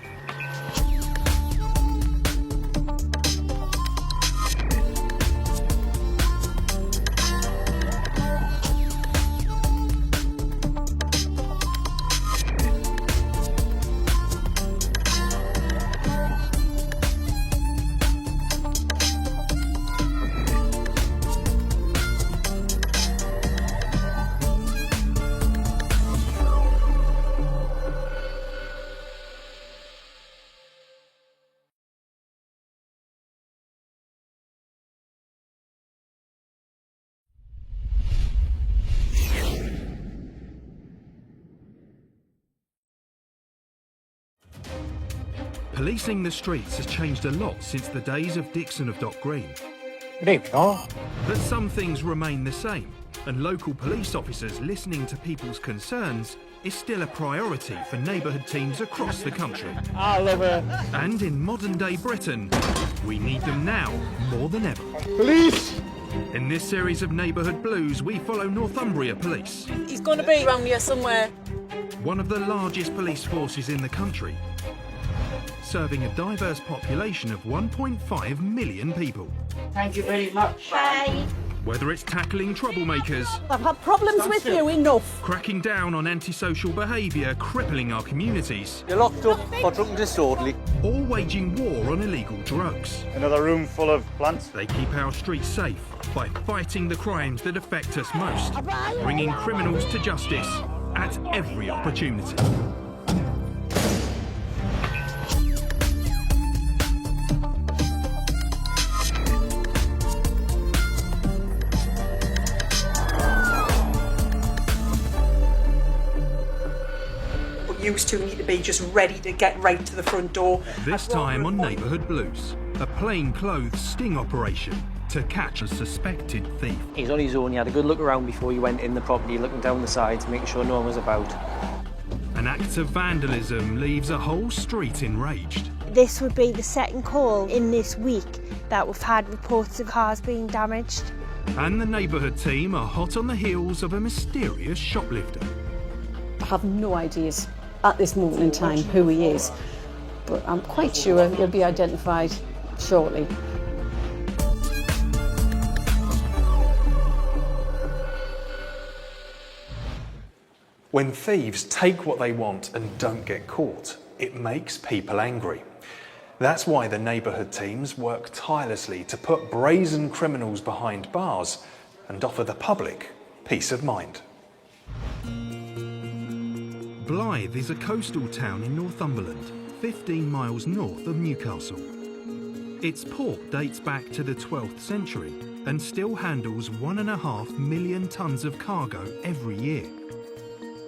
Policing the streets has changed a lot since the days of Dixon of Dock Green. But some things remain the same, and local police officers listening to people's concerns is still a priority for neighbourhood teams across the country. I love it. And in modern-day Britain, we need them now more than ever. Police! In this series of Neighbourhood Blues, we follow Northumbria Police. He's going to be around here somewhere. One of the largest police forces in the country, serving a diverse population of 1.5 million people. Thank you very much. Bye. Whether it's tackling troublemakers, I've had problems with you enough. cracking down on antisocial behaviour crippling our communities, You're locked up for drunk and disorderly. or waging war on illegal drugs. Another room full of plants. They keep our streets safe by fighting the crimes that affect us most, bringing criminals to justice at every opportunity. Used to need to be just ready to get right to the front door. This time on Neighbourhood Blues, a plainclothes sting operation to catch a suspected thief. He's on his own. He had a good look around before he went in the property, looking down the sides, making sure no one was about. An act of vandalism leaves a whole street enraged. This would be the second call in this week that we've had reports of cars being damaged. And the neighbourhood team are hot on the heels of a mysterious shoplifter. I have no ideas at this moment in time who he is, but I'm quite sure he'll be identified shortly. When thieves take what they want and don't get caught, it makes people angry. That's why the neighbourhood teams work tirelessly to put brazen criminals behind bars and offer the public peace of mind. Blythe is a coastal town in Northumberland, 15 miles north of Newcastle. Its port dates back to the 12th century and still handles 1.5 million tonnes of cargo every year.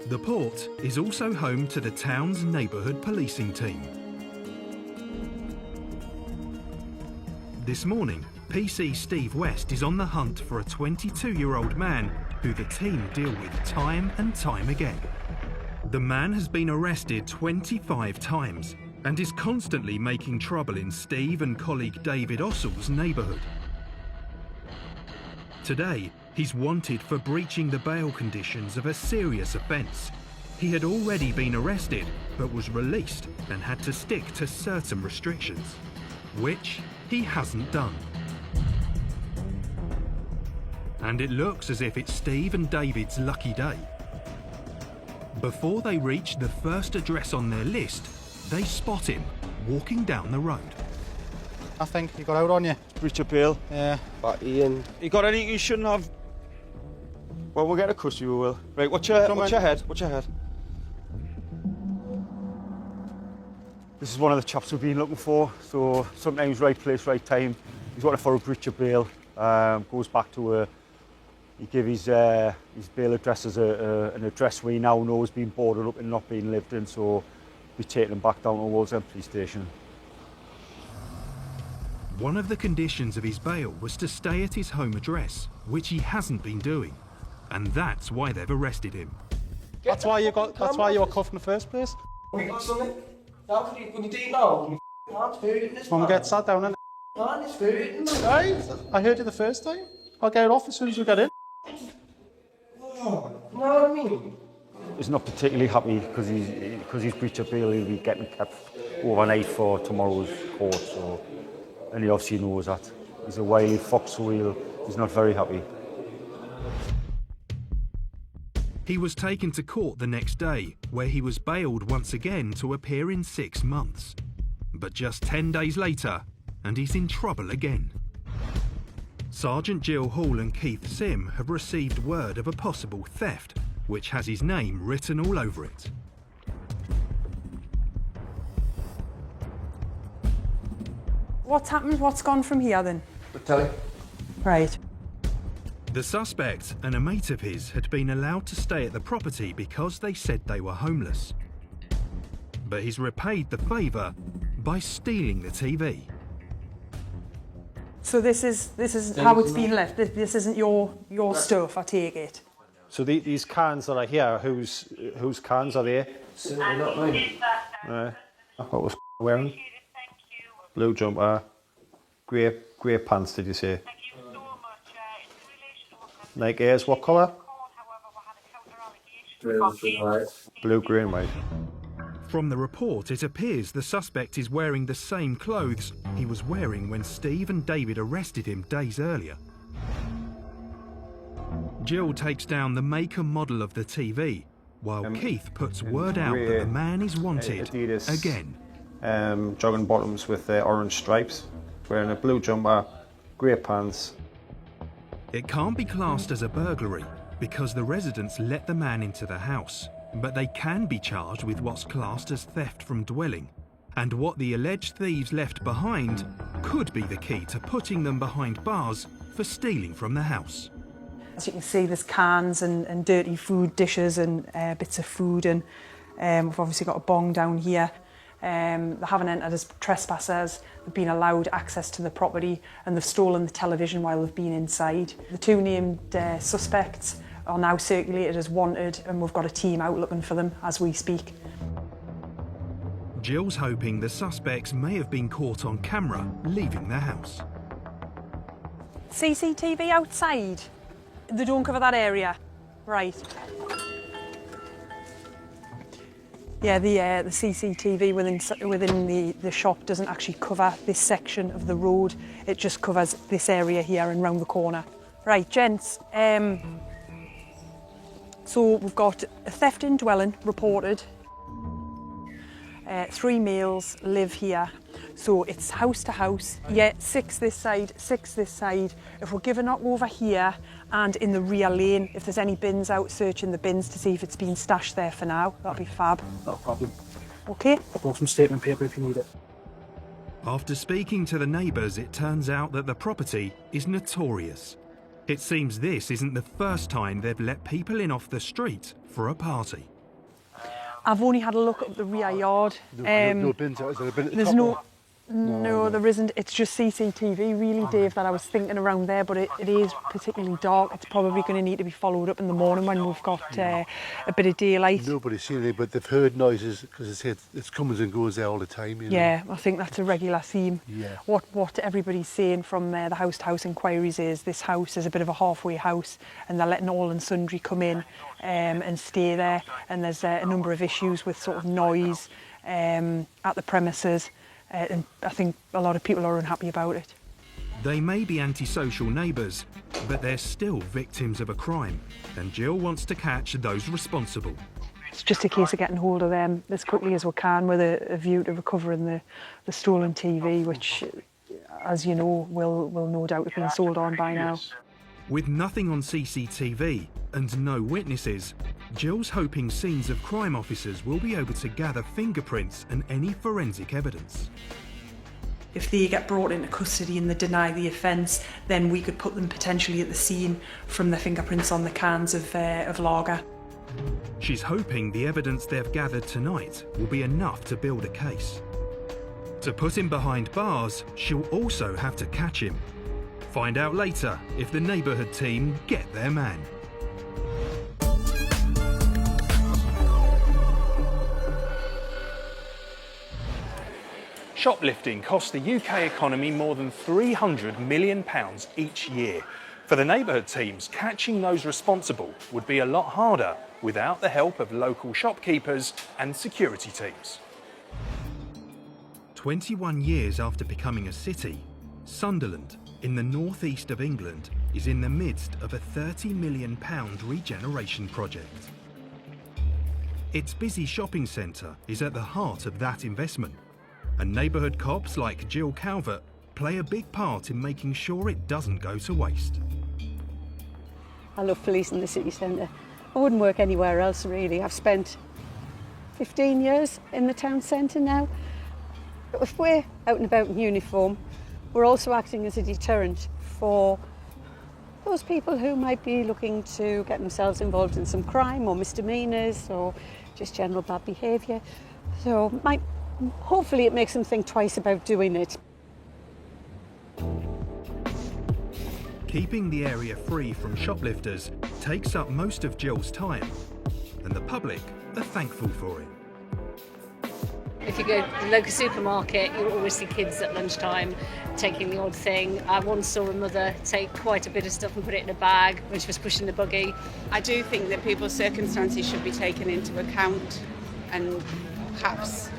The port is also home to the town's neighbourhood policing team. This morning, PC Steve West is on the hunt for a 22-year-old man who the team deal with time and time again. The man has been arrested 25 times and is constantly making trouble in Steve and colleague David Ossell's neighbourhood. Today, he's wanted for breaching the bail conditions of a serious offence. He had already been arrested, but was released and had to stick to certain restrictions, which he hasn't done. And it looks as if it's Steve and David's lucky day. Before they reach the first address on their list, they spot him walking down the road. I think he got out on you. Breach of bail. Yeah. But Ian. You got anything you shouldn't have? Well, we'll get a custody, we will. Right, what's your head? What's your head? This is one of the chaps we've been looking for. So sometimes right place, right time. He's wanted for a breach of bail. Goes back to he gave his bail address as an address we now know has been boarded up and not being lived in, so we're taking him back down towards the police station. One of the conditions of his bail was to stay at his home address, which he hasn't been doing, and that's why they've arrested him. That's why you were cuffed in the first place. We got something. Now can you do it now? Can't food in this. When we get sat down and Can't food in this. right, I heard you the first time. I'll get it off as soon as we get in. You know what I mean? He's not particularly happy because he's breach of bail. He'll be getting kept overnight for tomorrow's court. So, and he obviously knows that. He's a wily fox, so he's not very happy. He was taken to court the next day, where he was bailed once again to appear in 6 months. But just 10 days later, and he's in trouble again. Sergeant Jill Hall and Keith Sim have received word of a possible theft, which has his name written all over it. What's happened? What's gone from here then? The telly. Right. The suspect and a mate of his had been allowed to stay at the property because they said they were homeless. But he's repaid the favour by stealing the TV. So this is how it's been left. This isn't your stuff, I take it. So these cans that are here, whose cans are they? Certainly not mine. What was wearing? Blue jumper, grey pants. Did you say? Nike Airs. What colour? Blue, green, white. From the report, it appears the suspect is wearing the same clothes he was wearing when Steve and David arrested him days earlier. Jill takes down the make and model of the TV, while Keith puts word out that the man is wanted Adidas, again. Jogging bottoms with orange stripes, wearing a blue jumper, grey pants. It can't be classed as a burglary because the residents let the man into the house, but they can be charged with what's classed as theft from dwelling, and what the alleged thieves left behind could be the key to putting them behind bars for stealing from the house. As you can see, there's cans and dirty food dishes and bits of food, and we've obviously got a bong down here. They haven't entered as trespassers, they've been allowed access to the property, and they've stolen the television while they've been inside. The two named suspects are now circulated as wanted, and we've got a team out looking for them as we speak. Jill's hoping the suspects may have been caught on camera leaving the house. CCTV outside? They don't cover that area? Right. Yeah, the CCTV within the shop doesn't actually cover this section of the road. It just covers this area here and round the corner. Right, gents. So we've got a theft in dwelling reported. 3 males live here. So it's house to house. Yeah, 6 this side, 6 this side. If we're giving up over here and in the rear lane, if there's any bins out, searching the bins to see if it's been stashed there for now. That'll be fab. No problem. Okay. I've got some statement paper if you need it. After speaking to the neighbours, it turns out that the property is notorious. It seems this isn't the first time they've let people in off the street for a party. I've only had a look up the rear yard. No bins out. Is there a bin at the There's top no. or? No, there isn't. It's just CCTV, really, Dave, that I was thinking around there, but it is particularly dark. It's probably going to need to be followed up in the morning when we've got a bit of daylight. Nobody's seen it, but they've heard noises because it comes and goes there all the time. You know? Yeah, I think that's a regular theme. Yeah. What everybody's saying from the house-to-house inquiries is this house is a bit of a halfway house, and they're letting all and sundry come in and stay there, and there's a number of issues with sort of noise at the premises. And I think a lot of people are unhappy about it. They may be antisocial neighbours, but they're still victims of a crime, and Jill wants to catch those responsible. It's just a case of getting hold of them as quickly as we can with a view to recovering the stolen TV, which, as you know, will no doubt have been sold on by now. With nothing on CCTV and no witnesses, Jill's hoping scenes of crime officers will be able to gather fingerprints and any forensic evidence. If they get brought into custody and they deny the offence, then we could put them potentially at the scene from the fingerprints on the cans of lager. She's hoping the evidence they've gathered tonight will be enough to build a case. To put him behind bars, she'll also have to catch him. Find out later if the Neighbourhood team get their man. Shoplifting costs the UK economy more than £300 million each year. For the Neighbourhood teams, catching those responsible would be a lot harder without the help of local shopkeepers and security teams. 21 years after becoming a city, Sunderland, in the northeast of England, is in the midst of a £30 million regeneration project. Its busy shopping centre is at the heart of that investment, and neighbourhood cops like Jill Calvert play a big part in making sure it doesn't go to waste. I love police in the city centre. I wouldn't work anywhere else, really. I've spent 15 years in the town centre now. But if we're out and about in uniform, we're also acting as a deterrent for those people who might be looking to get themselves involved in some crime or misdemeanours or just general bad behaviour. So hopefully it makes them think twice about doing it. Keeping the area free from shoplifters takes up most of Jill's time, and the public are thankful for it. If you go to the local supermarket, you'll always see kids at lunchtime taking the odd thing. I once saw a mother take quite a bit of stuff and put it in a bag when she was pushing the buggy. I do think that people's circumstances should be taken into account, and perhaps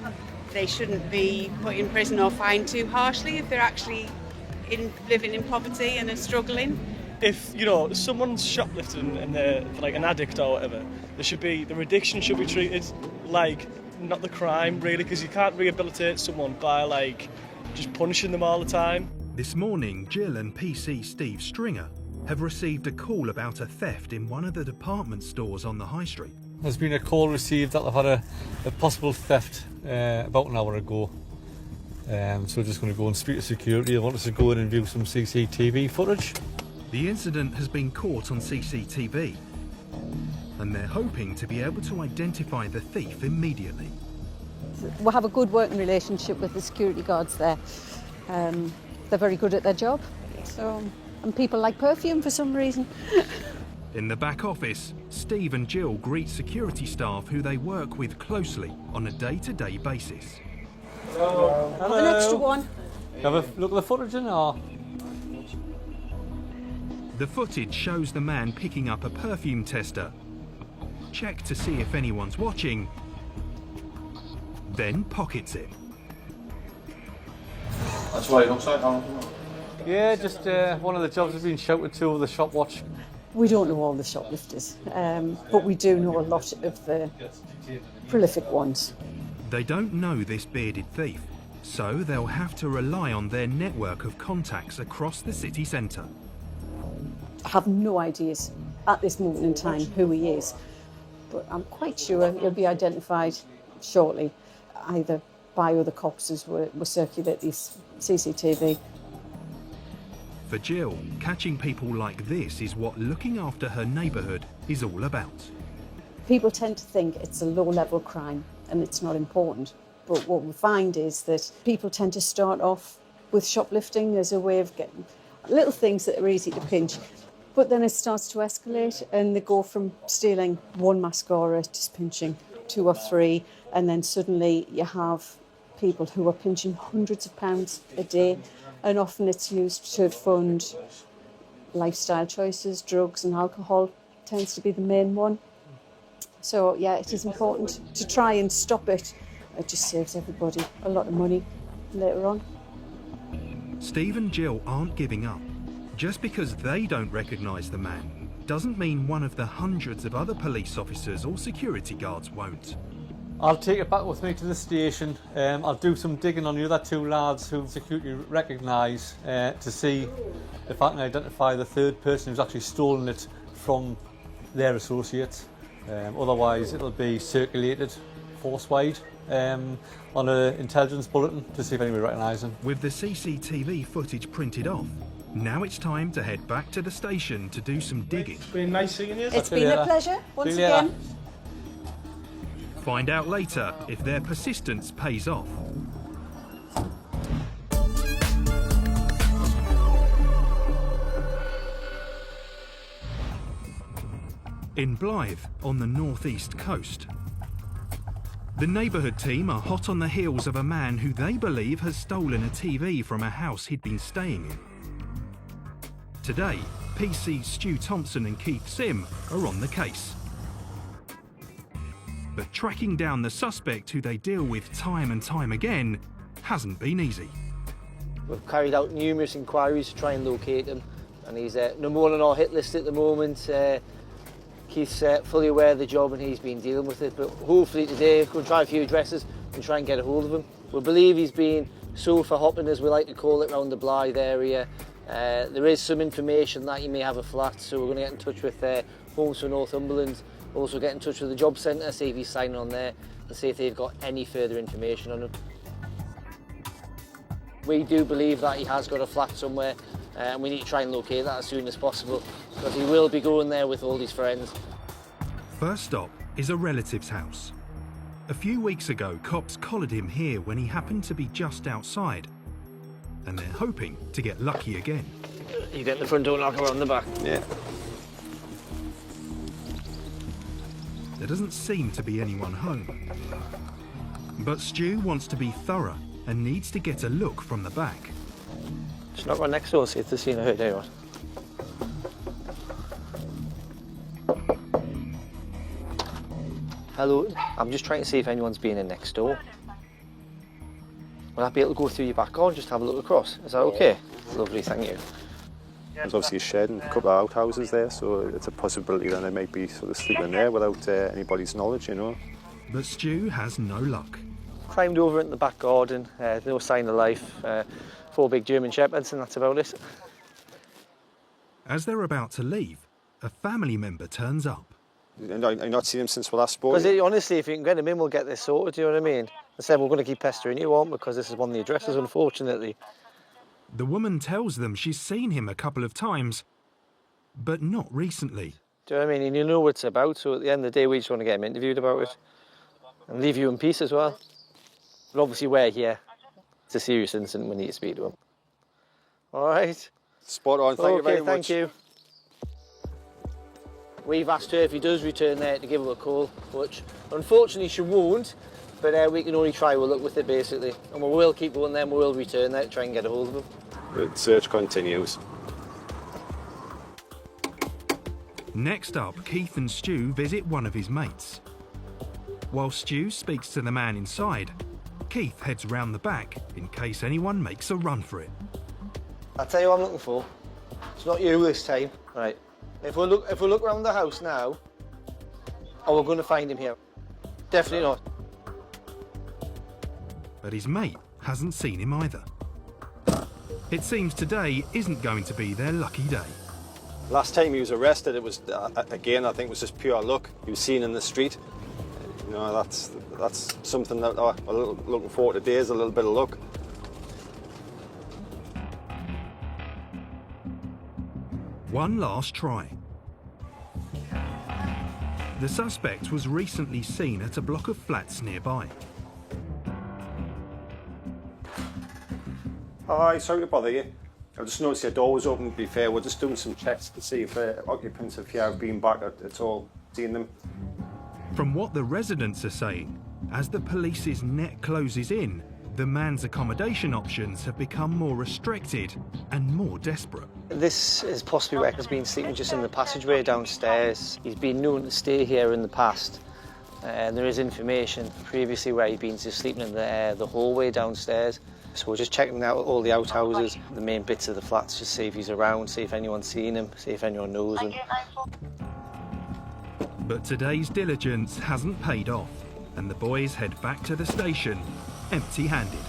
they shouldn't be put in prison or fined too harshly if they're actually living in poverty and are struggling. If, you know, someone's shoplifting and they're like an addict or whatever, their addiction should be treated like not the crime, really, because you can't rehabilitate someone by like just punishing them all the time. This morning, Jill and PC Steve Stringer have received a call about a theft in one of the department stores on the high street. There's been a call received that they've had a possible theft about an hour ago. So we're just going to go and speak to security. I want us to go in and view some CCTV footage. The incident has been caught on CCTV, and they're hoping to be able to identify the thief immediately. We have a good working relationship with the security guards there. They're very good at their job. And people like perfume for some reason. In the back office, Steve and Jill greet security staff who they work with closely on a day-to-day basis. Hello. Have an extra one. Have a look at the footage in or? The footage shows the man picking up a perfume tester. Check to see if anyone's watching, then pockets it. That's what it looks like, Yeah, just one of the jobs has been shouted to over the shop watch. We don't know all the shoplifters, but we do know a lot of the prolific ones. They don't know this bearded thief, so they'll have to rely on their network of contacts across the city centre. I have no ideas at this moment in time who he is, but I'm quite sure he'll be identified shortly, either by other cops as we circulate these CCTV. For Jill, catching people like this is what looking after her neighbourhood is all about. People tend to think it's a low-level crime and it's not important, but what we find is that people tend to start off with shoplifting as a way of getting little things that are easy to pinch, but then it starts to escalate and they go from stealing one mascara to pinching 2 or 3, and then suddenly you have people who are pinching hundreds of pounds a day, and often it's used to fund lifestyle choices. Drugs and alcohol tends to be the main one. So yeah, it is important to try and stop it. It just saves everybody a lot of money later on. Steve and Jill aren't giving up. Just because they don't recognise the man doesn't mean one of the hundreds of other police officers or security guards won't. I'll take it back with me to the station. I'll do some digging on the other 2 lads who security recognise to see if I can identify the third person who's actually stolen it from their associates. Otherwise it'll be circulated force-wide on an intelligence bulletin to see if anybody recognises him. With the CCTV footage printed off, now it's time to head back to the station to do some digging. It's been nice seeing you. It's been a pleasure, once again. Find out later if their persistence pays off. In Blythe, on the northeast coast, the Neighbourhood team are hot on the heels of a man who they believe has stolen a TV from a house he'd been staying in. Today, PC's Stu Thompson and Keith Sim are on the case. But tracking down the suspect who they deal with time and time again hasn't been easy. We've carried out numerous inquiries to try and locate him, and he's number 1 on our hit list at the moment. Keith's fully aware of the job and he's been dealing with it, but hopefully today we're going to try a few addresses and try and get a hold of him. We believe he's been sofa hopping, as we like to call it, around the Blythe area. There is some information that he may have a flat, so we're going to get in touch with Homes for Northumberland, also get in touch with the job centre, see if he's signing on there and see if they've got any further information on him. We do believe that he has got a flat somewhere, and we need to try and locate that as soon as possible, because he will be going there with all his friends. First stop is a relative's house. A few weeks ago, cops collared him here when he happened to be just outside, and they're hoping to get lucky again. You get the front door knock around the back. Yeah. There doesn't seem to be anyone home. But Stu wants to be thorough and needs to get a look from the back. Just knock right next door, see if they've seen or heard anyone. Hello, I'm just trying to see if anyone's been in next door. Will I be able to go through your back door and just have a look across? Is that okay? Lovely, thank you. There's obviously a shed and a couple of outhouses there, so it's a possibility that they might be sort of sleeping there without anybody's knowledge, you know. But Stu has no luck. Climbed over into the back garden, no sign of life, 4 big German shepherds, and that's about it. As they're about to leave, a family member turns up. And I've not seen him since we last spoke. Because honestly, if you can get him in, we'll get this sorted, do you know what I mean? I said we're going to keep pestering you, aren't we? Because this is one of the addresses, unfortunately. The woman tells them she's seen him a couple of times, but not recently. Do you know what I mean? And you know what it's about, so at the end of the day, we just want to get him interviewed about it. And leave you in peace as well. But obviously we're here. It's a serious incident, we need to speak to him. All right? Spot on, thank you very much. Thank you. We've asked her if he does return there to give her a call, which unfortunately she won't, but we can only try our luck with it basically. And we will keep going there and we will return there to try and get a hold of him. The search continues. Next up, Keith and Stu visit one of his mates. While Stu speaks to the man inside, Keith heads round the back in case anyone makes a run for it. I'll tell you what I'm looking for. It's not you this time. Right. If we look around the house now, we're going to find him here. Definitely not. But his mate hasn't seen him either. It seems today isn't going to be their lucky day. Last time he was arrested, it was, again, I think it was just pure luck. He was seen in the street. You know, that's something that we're looking forward to today, is a little bit of luck. One last try. The suspect was recently seen at a block of flats nearby. Hi, sorry to bother you. I just noticed your door was open, to be fair. We're just doing some checks to see if occupants, if you have been back at all, seen them. From what the residents are saying, as the police's net closes in, the man's accommodation options have become more restricted and more desperate. This is possibly where he's been sleeping just in the passageway downstairs. He's been known to stay here in the past. And there is information previously where he'd been just sleeping in the hallway downstairs. So we're just checking out all the outhouses, the main bits of the flats, just see if he's around, see if anyone's seen him, see if anyone knows him. But today's diligence hasn't paid off, and the boys head back to the station empty-handed.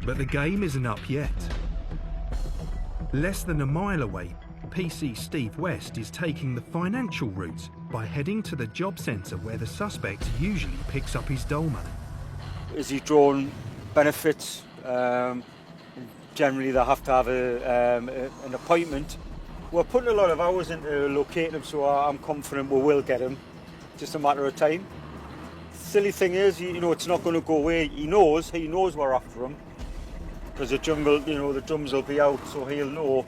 But the game isn't up yet. Less than a mile away, PC Steve West is taking the financial route by heading to the job centre where the suspect usually picks up his dolman. Is he drawn benefits? Generally they have to have an appointment. We're putting a lot of hours into locating him, so I'm confident we will get him. Just a matter of time. Silly thing is, you know, it's not going to go away. He knows we're after him. Because the jungle, you know, the drums will be out, so he'll know.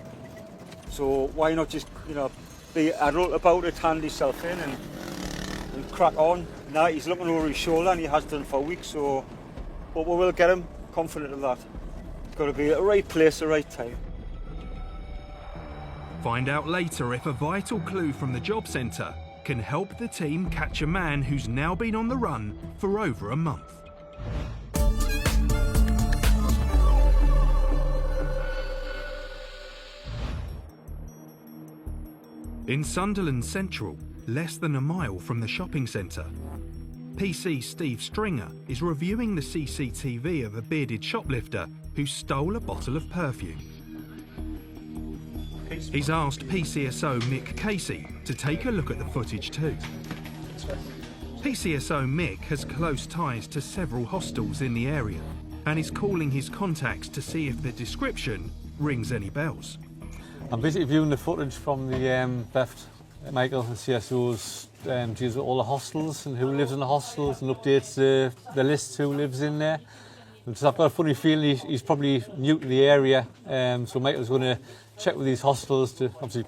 So why not just, you know, be adult about it, hand himself in and crack on. Now he's looking over his shoulder and he has done for weeks, so but we will get him, confident of that. It's got to be at the right place, the right time. Find out later if a vital clue from the job centre can help the team catch a man who's now been on the run for over a month. In Sunderland Central, less than a mile from the shopping centre, PC Steve Stringer is reviewing the CCTV of a bearded shoplifter who stole a bottle of perfume. He's asked PCSO Mick Casey to take a look at the footage too. PCSO Mick has close ties to several hostels in the area and is calling his contacts to see if the description rings any bells. I'm basically viewing the footage from the theft. Michael, the CSO's deals with all the hostels and who lives in the hostels and updates the list who lives in there. And so I've got a funny feeling he's probably new to the area, so Michael's going to check with these hostels to obviously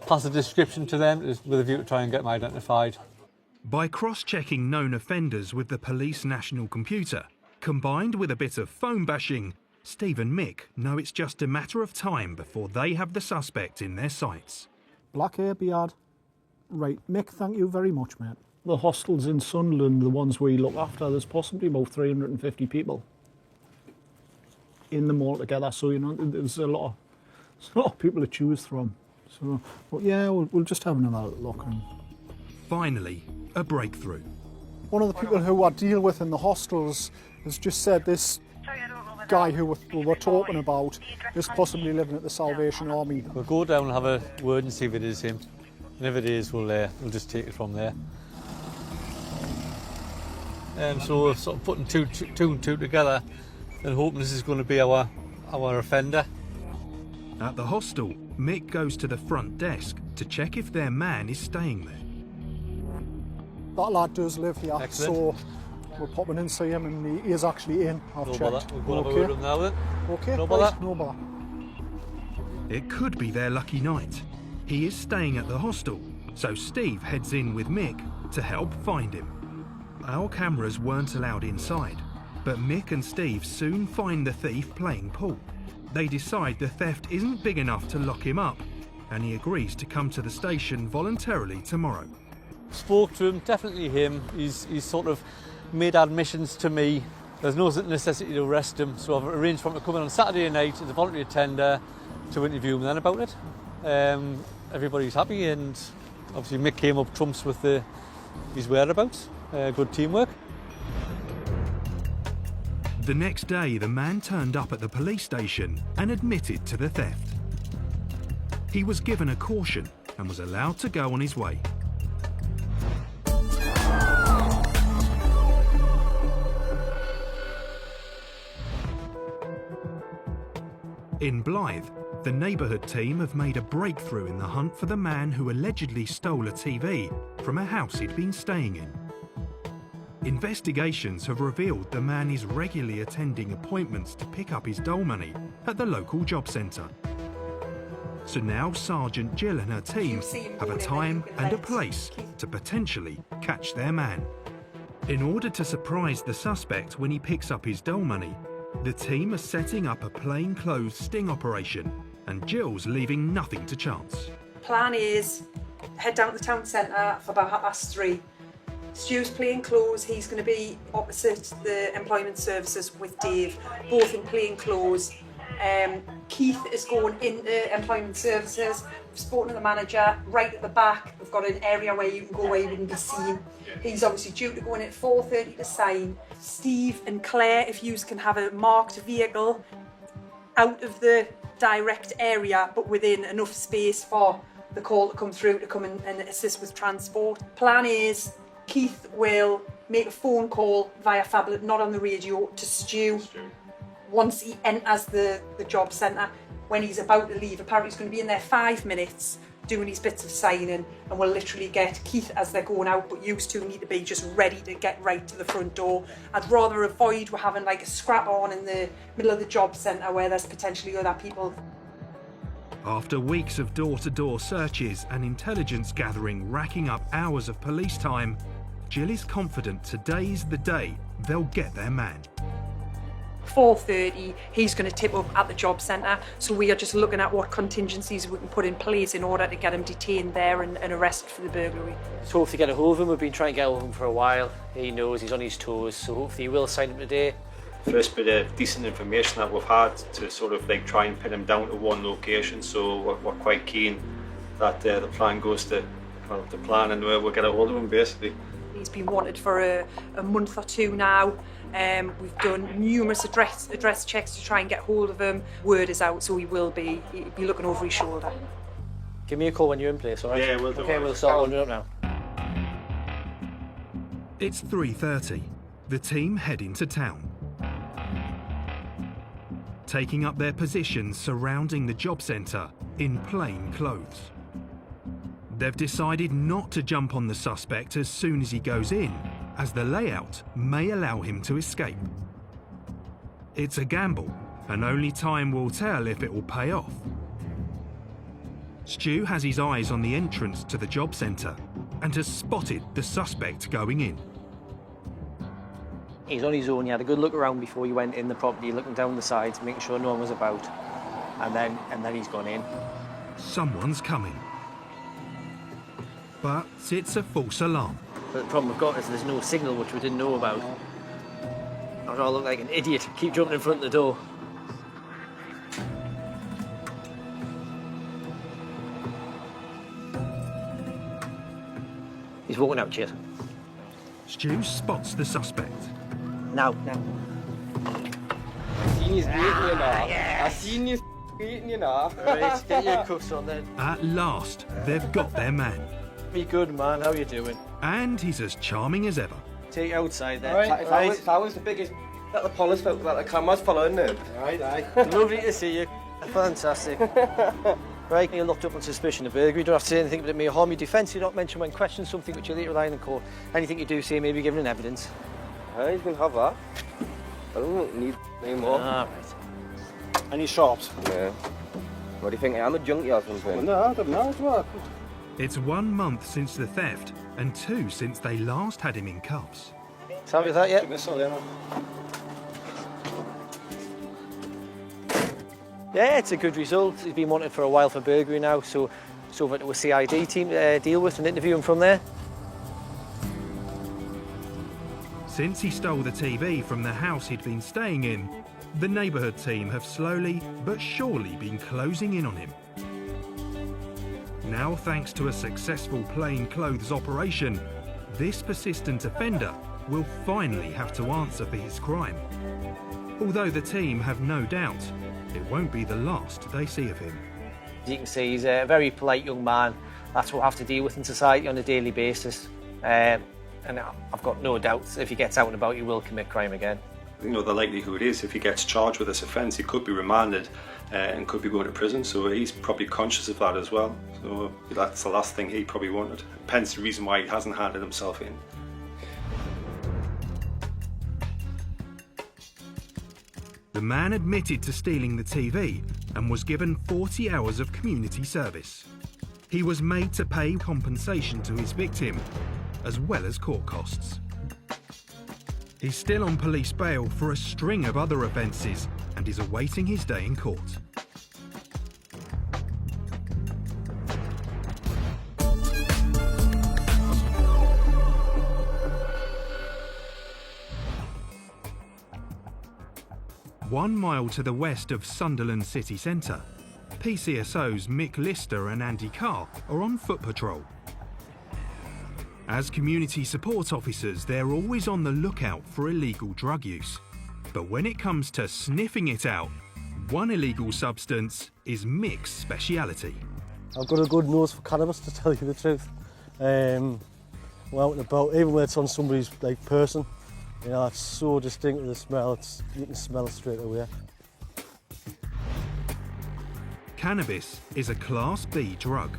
pass a description to them with a view to try and get them identified. By cross-checking known offenders with the police national computer, combined with a bit of phone bashing, Steve and Mick know it's just a matter of time before they have the suspect in their sights. Blackhair, Beard. Right, Mick, thank you very much, mate. The hostels in Sunderland, the ones we look after, there's possibly about 350 people in them all together, so you know there's a lot of people to choose from. So, but yeah, we'll just have another look. And finally, a breakthrough. One of the people who I deal with in the hostels has just said this guy who we were talking about is possibly living at the Salvation Army. We'll go down and have a word and see if it is him. And if it is, we'll just take it from there. So we're sort of putting two and two together and hoping this is going to be our offender. At the hostel, Mick goes to the front desk to check if their man is staying there. That lad does live here, excellent. So we're popping in and see him, and he is actually in. I've checked. Bother. We'll go have a word with him now then. Okay, no bother. Right, no bother. It could be their lucky night. He is staying at the hostel, so Steve heads in with Mick to help find him. Our cameras weren't allowed inside, but Mick and Steve soon find the thief playing pool. They decide the theft isn't big enough to lock him up, and he agrees to come to the station voluntarily tomorrow. Spoke to him, definitely him. He's sort of made admissions to me. There's no necessity to arrest him, so I've arranged for him to come in on Saturday night as a voluntary attender to interview him then about it. Everybody's happy, and obviously Mick came up trumps with his whereabouts. Good teamwork. The next day, the man turned up at the police station and admitted to the theft. He was given a caution and was allowed to go on his way. In Blythe, the Neighbourhood team have made a breakthrough in the hunt for the man who allegedly stole a TV from a house he'd been staying in. Investigations have revealed the man is regularly attending appointments to pick up his dole money at the local job centre. So now Sergeant Jill and her team have a time and a place to potentially catch their man. In order to surprise the suspect when he picks up his dole money, the team are setting up a plainclothes sting operation, and Jill's leaving nothing to chance. Plan is head down to the town centre for about 3:30. Stu's plain clothes, he's going to be opposite the employment services with Dave, both in plain clothes. Keith is going into employment services. We've spoken to the manager. Right at the back, we've got an area where you can go where you wouldn't be seen. He's obviously due to go in at 4:30 to sign. Steve and Claire, if you can have a marked vehicle out of the direct area but within enough space for the call to come through to come and assist with transport. Plan is Keith will make a phone call via phablet, not on the radio, to Stu once he enters the job centre. When he's about to leave, apparently he's going to be in there 5 minutes doing his bits of signing, and we'll literally get Keith as they're going out, but you two need to be just ready to get right to the front door. I'd rather avoid we're having like a scrap on in the middle of the job centre where there's potentially other people. After weeks of door-to-door searches and intelligence gathering racking up hours of police time, Jill is confident today's the day they'll get their man. 4:30, he's going to tip up at the job centre, so we are just looking at what contingencies we can put in place in order to get him detained there and arrested for the burglary. So hopefully get a hold of him. We've been trying to get hold of him for a while. He knows he's on his toes, so hopefully we'll sign him today. First bit of decent information that we've had to sort of like try and pin him down to one location, so we're quite keen that the plan goes to the plan and we'll get a hold of him basically. He's been wanted for a month or two now. We've done numerous address checks to try and get hold of him. Word is out, so he'll be looking over his shoulder. Give me a call when you're in place, all right? Yeah, we'll do. Okay, we'll start holding up now. It's 3:30. The team head into town. taking up their positions surrounding the job centre in plain clothes. They've decided not to jump on the suspect as soon as he goes in, as the layout may allow him to escape. It's a gamble, and only time will tell if it will pay off. Stu has his eyes on the entrance to the job centre and has spotted the suspect going in. He's on his own. He had a good look around before he went in the property, looking down the sides, making sure no one was about, and then he's gone in. Someone's coming. But it's a false alarm. But the problem we've got is there's no signal, which we didn't know about. I don't look like an idiot. Keep jumping in front of the door. He's walking out, Chit. Stu spots the suspect. Now. I seen you waiting, you know. I seen you waiting, you know. Right, get your cuffs on then. At last, they've got their man. Be good, man. How you doing? And he's as charming as ever. Take you outside there. Right, if I was the biggest that the police felt that the camera's following them. Right, aye. Lovely to see you. Fantastic. Right, you're locked up on suspicion of burglary. You don't have to say anything but it may harm your defence. You don't mention when questioned something which you're later relying in court. Anything you do say may be given in evidence. You can have that. I don't need any more. Ah, right. Any shops? Yeah. What do you think? I'm a junkie or something? No, I don't know. It's what? It's 1 month since the theft and 2 since they last had him in cuffs. Happy with that yet? Yeah, it's a good result. He's been wanted for a while for burglary now, so it's over to a CID team to deal with and interview him from there. Since he stole the TV from the house he'd been staying in, the Neighbourhood team have slowly but surely been closing in on him. Now, thanks to a successful plainclothes operation, this persistent offender will finally have to answer for his crime. Although the team have no doubt it won't be the last they see of him. As you can see, he's a very polite young man. That's what we have to deal with in society on a daily basis. And I've got no doubts if he gets out and about, he will commit crime again. You know, the likelihood is if he gets charged with this offence, he could be remanded and could be going to prison, so he's probably conscious of that as well. So that's the last thing he probably wanted. Hence the reason why he hasn't handed himself in. The man admitted to stealing the TV and was given 40 hours of community service. He was made to pay compensation to his victim, as well as court costs. He's still on police bail for a string of other offences and is awaiting his day in court. One mile to the west of Sunderland city centre, PCSOs Mick Lister and Andy Carr are on foot patrol. As community support officers, they're always on the lookout for illegal drug use. But when it comes to sniffing it out, one illegal substance is Mick's speciality. I've got a good nose for cannabis, to tell you the truth. We're out and about, even when it's on somebody's person. You know, it's so distinct, the smell, you can smell it straight away. Cannabis is a Class B drug.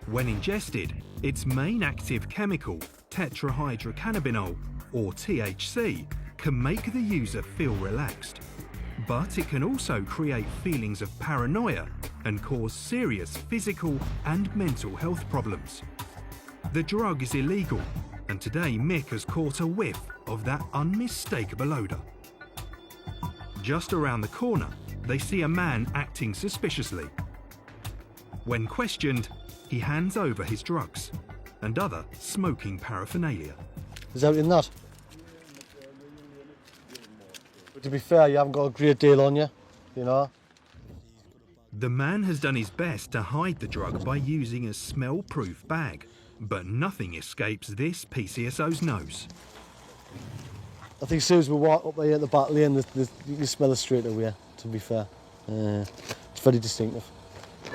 When ingested, its main active chemical, tetrahydrocannabinol, or THC, can make the user feel relaxed. But it can also create feelings of paranoia and cause serious physical and mental health problems. The drug is illegal, and today Mick has caught a whiff of that unmistakable odour. Just around the corner, they see a man acting suspiciously. When questioned, he hands over his drugs and other smoking paraphernalia. Is that in that? But to be fair, you haven't got a great deal on you, you know. The man has done his best to hide the drug by using a smell-proof bag, but nothing escapes this PCSO's nose. I think as soon as we walk up there at the back lane, you can smell it straight away, to be fair. It's very distinctive.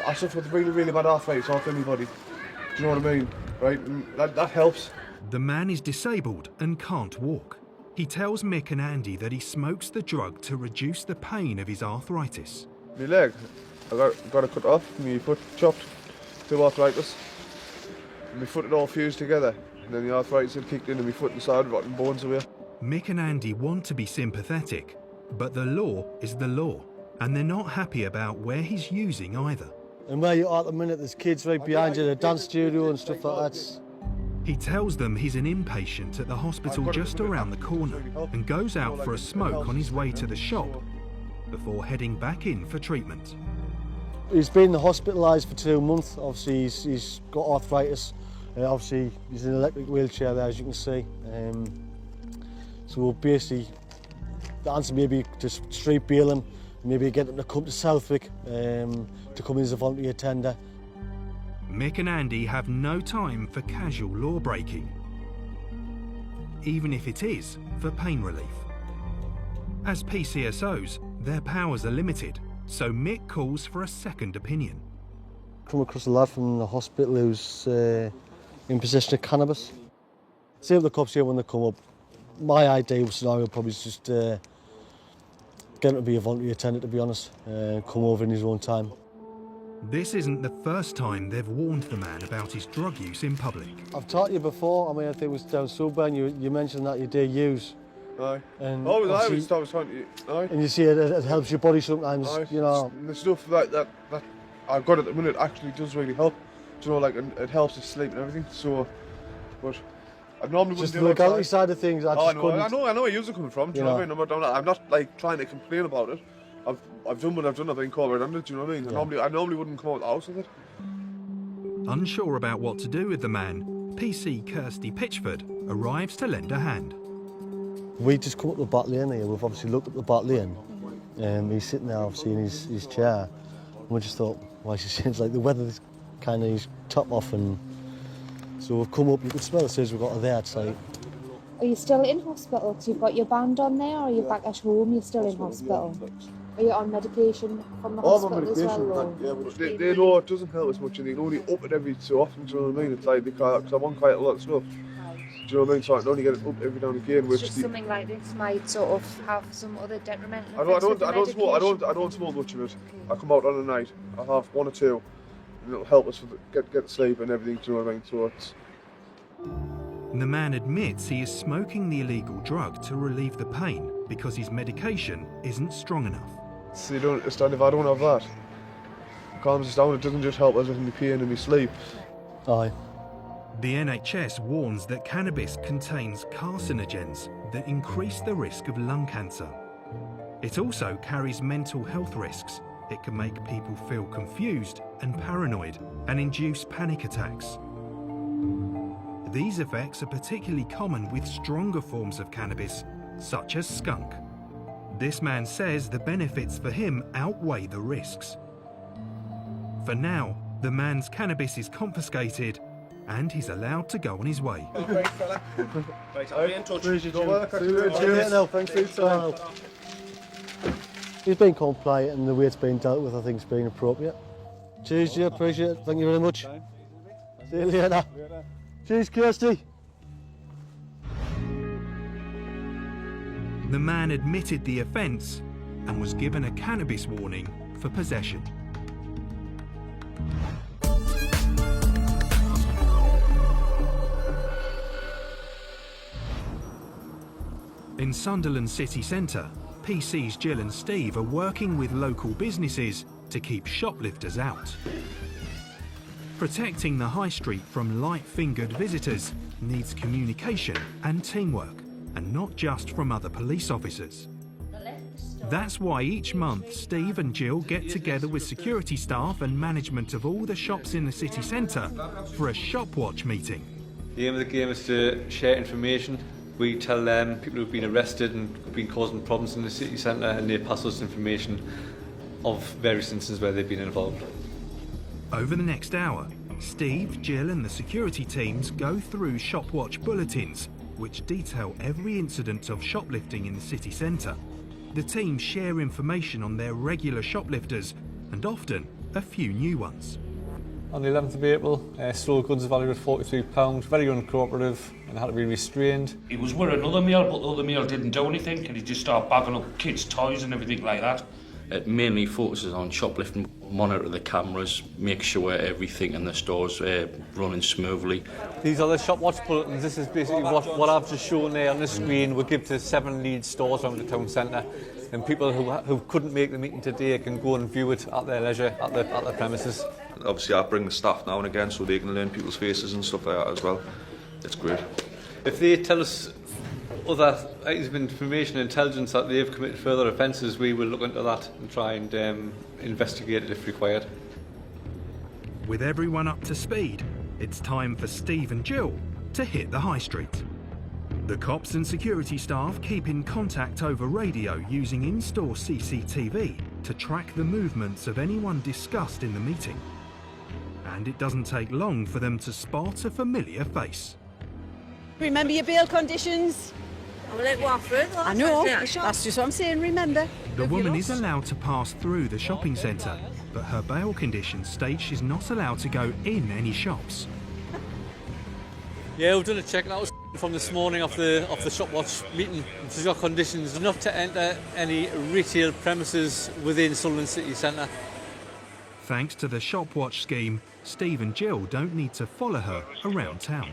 I suffer with really, really bad arthritis off anybody. Do you know what I mean? Right? And that helps. The man is disabled and can't walk. He tells Mick and Andy that he smokes the drug to reduce the pain of his arthritis. My leg, I got it cut off, my foot chopped, 2 arthritis. My foot had all fused together, and then the arthritis had kicked into my foot and started rotting bones away. Mick and Andy want to be sympathetic, but the law is the law, and they're not happy about where he's using either. And where you are at the minute, there's kids right behind you, the dance studio and stuff like that. He tells them he's an inpatient at the hospital just around the corner and goes out for a smoke on his way to the shop before heading back in for treatment. He's been hospitalised for 2 months. Obviously, he's got arthritis. Obviously, he's in an electric wheelchair there, as you can see. So basically, the answer may be to street bail him, maybe get him to come to Southwick to come in as a volunteer attender. Mick and Andy have no time for casual law breaking, even if it is for pain relief. As PCSOs, their powers are limited, so Mick calls for a second opinion. Come across a lad from the hospital who's in possession of cannabis. See what the cops here when they come up. My ideal scenario probably is just get him to be a volunteer attendant, to be honest, come over in his own time. This isn't the first time they've warned the man about his drug use in public. I've taught you before, I mean, I think it was down Sunderland, you mentioned that you do use. Aye. And I was trying to, aye. And you see it helps your body sometimes, aye. you know. The stuff like that I've got at the minute actually does really help. Do you know, like, it helps with sleep and everything, so, but I normally wouldn't just do the that. legality side of things, I just couldn't. I know where you're coming from, do you know what I mean? I'm not like trying to complain about it. I've done what I've done, I've been caught under it, do you know what I mean? Yeah. I normally wouldn't come out of the house with it. Unsure about what to do with the man, PC Kirsty Pitchford arrives to lend a hand. We just come up the back lane here, we've obviously looked up the back lane. He's sitting there obviously in his chair, and we just thought, why is he sitting? It's like the weather's kind of his top off, and so we've come up, you can smell it as soon as we got there, it's like. Are you still in hospital? Because you've got your band on there, or are you back at home, you're still in hospital? Are you on medication from the hospital as well? Yeah, but they know it doesn't help as much, and they only up it every so often, do you know what I mean? It's like, because I'm on quite a lot of stuff. Do you know what I mean? So I can only get it up every now and again. It's just something like this might sort of have some other detrimental I don't smoke much of it. I come out on a night, I have 1 or 2, and it'll help us get sleep and everything, do you know what I mean? So it's... The man admits he is smoking the illegal drug to relieve the pain because his medication isn't strong enough. So you don't understand, if I don't have that, it calms us down, it doesn't just help us with my pain and my sleep. Aye. The NHS warns that cannabis contains carcinogens that increase the risk of lung cancer. It also carries mental health risks. It can make people feel confused and paranoid and induce panic attacks. These effects are particularly common with stronger forms of cannabis, such as skunk. This man says the benefits for him outweigh the risks. For now, the man's cannabis is confiscated and he's allowed to go on his way. Great fella. Right, I'll be in touch. Thanks for your time. He's been compliant and the way it's been dealt with I think has been appropriate. Cheers, Jay, appreciate it. Thank you very much. See you later. Cheers, Kirsty. The man admitted the offence and was given a cannabis warning for possession. In Sunderland city centre, PC's Jill and Steve are working with local businesses to keep shoplifters out. Protecting the high street from light-fingered visitors needs communication and teamwork, and not just from other police officers. That's why each month Steve and Jill get together with security staff and management of all the shops in the city centre for a shop watch meeting. The aim of the game is to share information. We tell them people who've been arrested and have been causing problems in the city centre, and they pass us information of various instances where they've been involved. Over the next hour, Steve, Jill and the security teams go through shop watch bulletins which detail every incident of shoplifting in the city centre. The teams share information on their regular shoplifters and often a few new ones. on the 11th of April, stole goods valued at £43, very uncooperative and had to be restrained. He was with another male, but the other male didn't do anything, and he just started bagging up kids' toys and everything like that. It mainly focuses on shoplifting, monitor the cameras, make sure everything in the store's running smoothly. These are the shop watch bulletins. This is basically what I've just shown there on the screen. We give to 7 lead stores around the town centre, and people who couldn't make the meeting today can go and view it at their leisure at the premises. Obviously I bring the staff now and again so they can learn people's faces and stuff like that as well. It's great. If they tell us other items of information and intelligence that they've committed further offences, we will look into that and try and investigate it if required. With everyone up to speed, it's time for Steve and Jill to hit the high street. The cops and security staff keep in contact over radio using in-store CCTV to track the movements of anyone discussed in the meeting. And it doesn't take long for them to spot a familiar face. Remember your bail conditions? I know, that's just what I'm saying, remember. The woman is allowed to pass through the shopping centre, but her bail conditions state she's not allowed to go in any shops. Yeah, we've done a check now from this morning off the shop watch meeting. She's got conditions enough to enter any retail premises within Sunderland city centre. Thanks to the shop watch scheme, Steve and Jill don't need to follow her around town.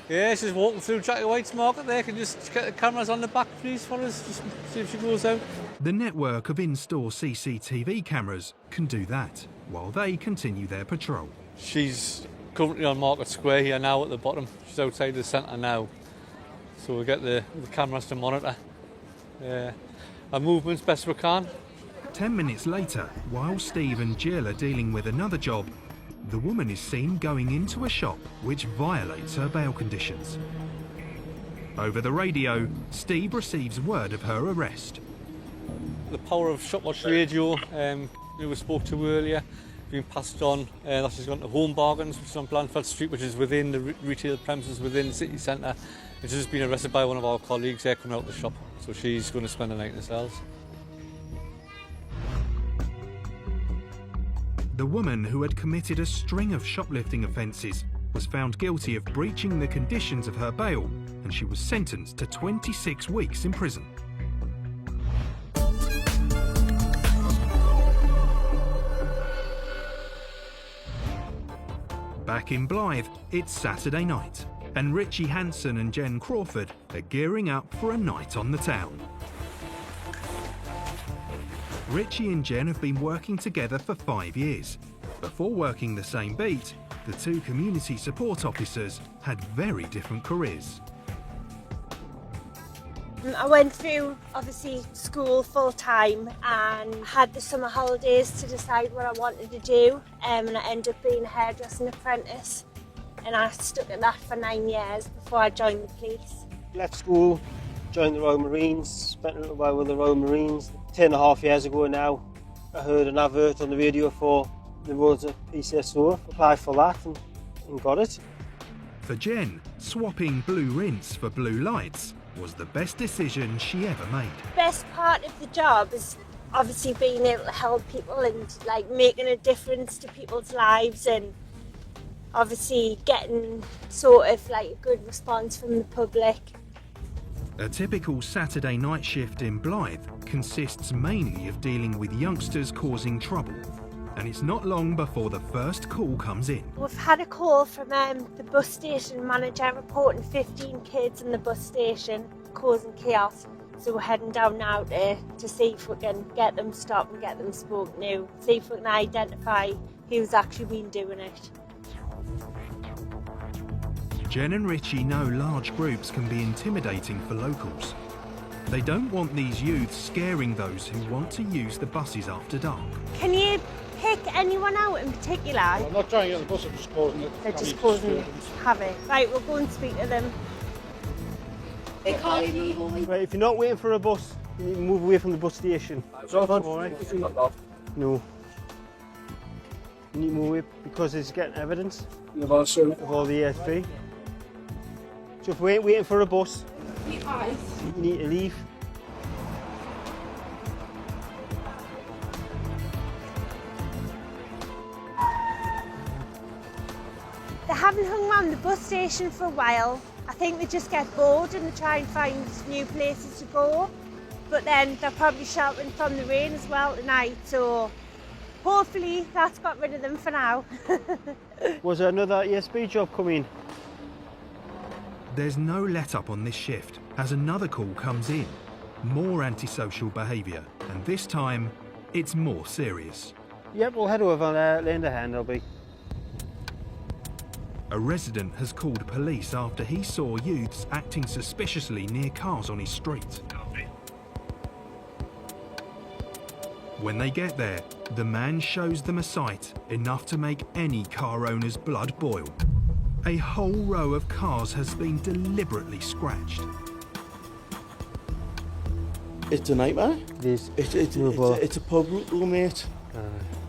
Yeah, she's walking through Jackie White's market there. Can you just get the cameras on the back, please, for us? Just see if she goes out. The network of in-store CCTV cameras can do that, while they continue their patrol. She's currently on Market Square here now at the bottom. She's outside the centre now. So we'll get the cameras to monitor our movements best we can. 10 minutes later, while Steve and Jill are dealing with another job, the woman is seen going into a shop which violates her bail conditions. Over the radio, Steve receives word of her arrest. The power of Shopwatch Radio, who we spoke to earlier, being passed on. That she's gone to Home Bargains, which is on Blandford Street, which is within the retail premises within the city centre. She's just been arrested by one of our colleagues there coming out the shop, so she's going to spend the night in the cells. The woman, who had committed a string of shoplifting offences, was found guilty of breaching the conditions of her bail, and she was sentenced to 26 weeks in prison. Back in Blythe, it's Saturday night, and Richie Hanson and Jen Crawford are gearing up for a night on the town. Richie and Jen have been working together for 5 years. Before working the same beat, the two community support officers had very different careers. I went through, obviously, school full-time and had the summer holidays to decide what I wanted to do, and I ended up being a hairdressing apprentice, and I stuck at that for 9 years before I joined the police. Left school, joined the Royal Marines, spent a little while with the Royal Marines. 10.5 years ago now, I heard an advert on the radio for the roles of PCSO, applied for that and got it. For Jen, swapping blue rinse for blue lights was the best decision she ever made. Best part of the job is obviously being able to help people and making a difference to people's lives, and obviously getting sort of a good response from the public. A typical Saturday night shift in Blythe consists mainly of dealing with youngsters causing trouble, and it's not long before the first call comes in. We've had a call from the bus station manager reporting 15 kids in the bus station causing chaos, so we're heading down now to see if we can get them stopped and get them spoken to, see if we can identify who's actually been doing it. Jen and Richie know large groups can be intimidating for locals. They don't want these youths scaring those who want to use the buses after dark. Can you pick anyone out in particular? Well, I'm not trying to get the bus, I'm just causing it. They're just causing havoc. Right, we'll go and speak to them. Right, if you're not waiting for a bus, you need to move away from the bus station. Alright? No. You need to move away because it's getting evidence of all the ESP. So if we ain't waiting for a bus, you need to leave. haven't hung around the bus station for a while. I think they just get bored and they try and find new places to go. But then they're probably sheltering from the rain as well tonight, so hopefully that's got rid of them for now. Was there another ESB job coming? There's no let-up on this shift as another call comes in. More antisocial behaviour, and this time it's more serious. Yep, we'll head over and lend a hand, I'll be. A resident has called police after he saw youths acting suspiciously near cars on his street. When they get there, the man shows them a sight enough to make any car owner's blood boil. A whole row of cars has been deliberately scratched. It's a nightmare. It is. It's a pub room, mate.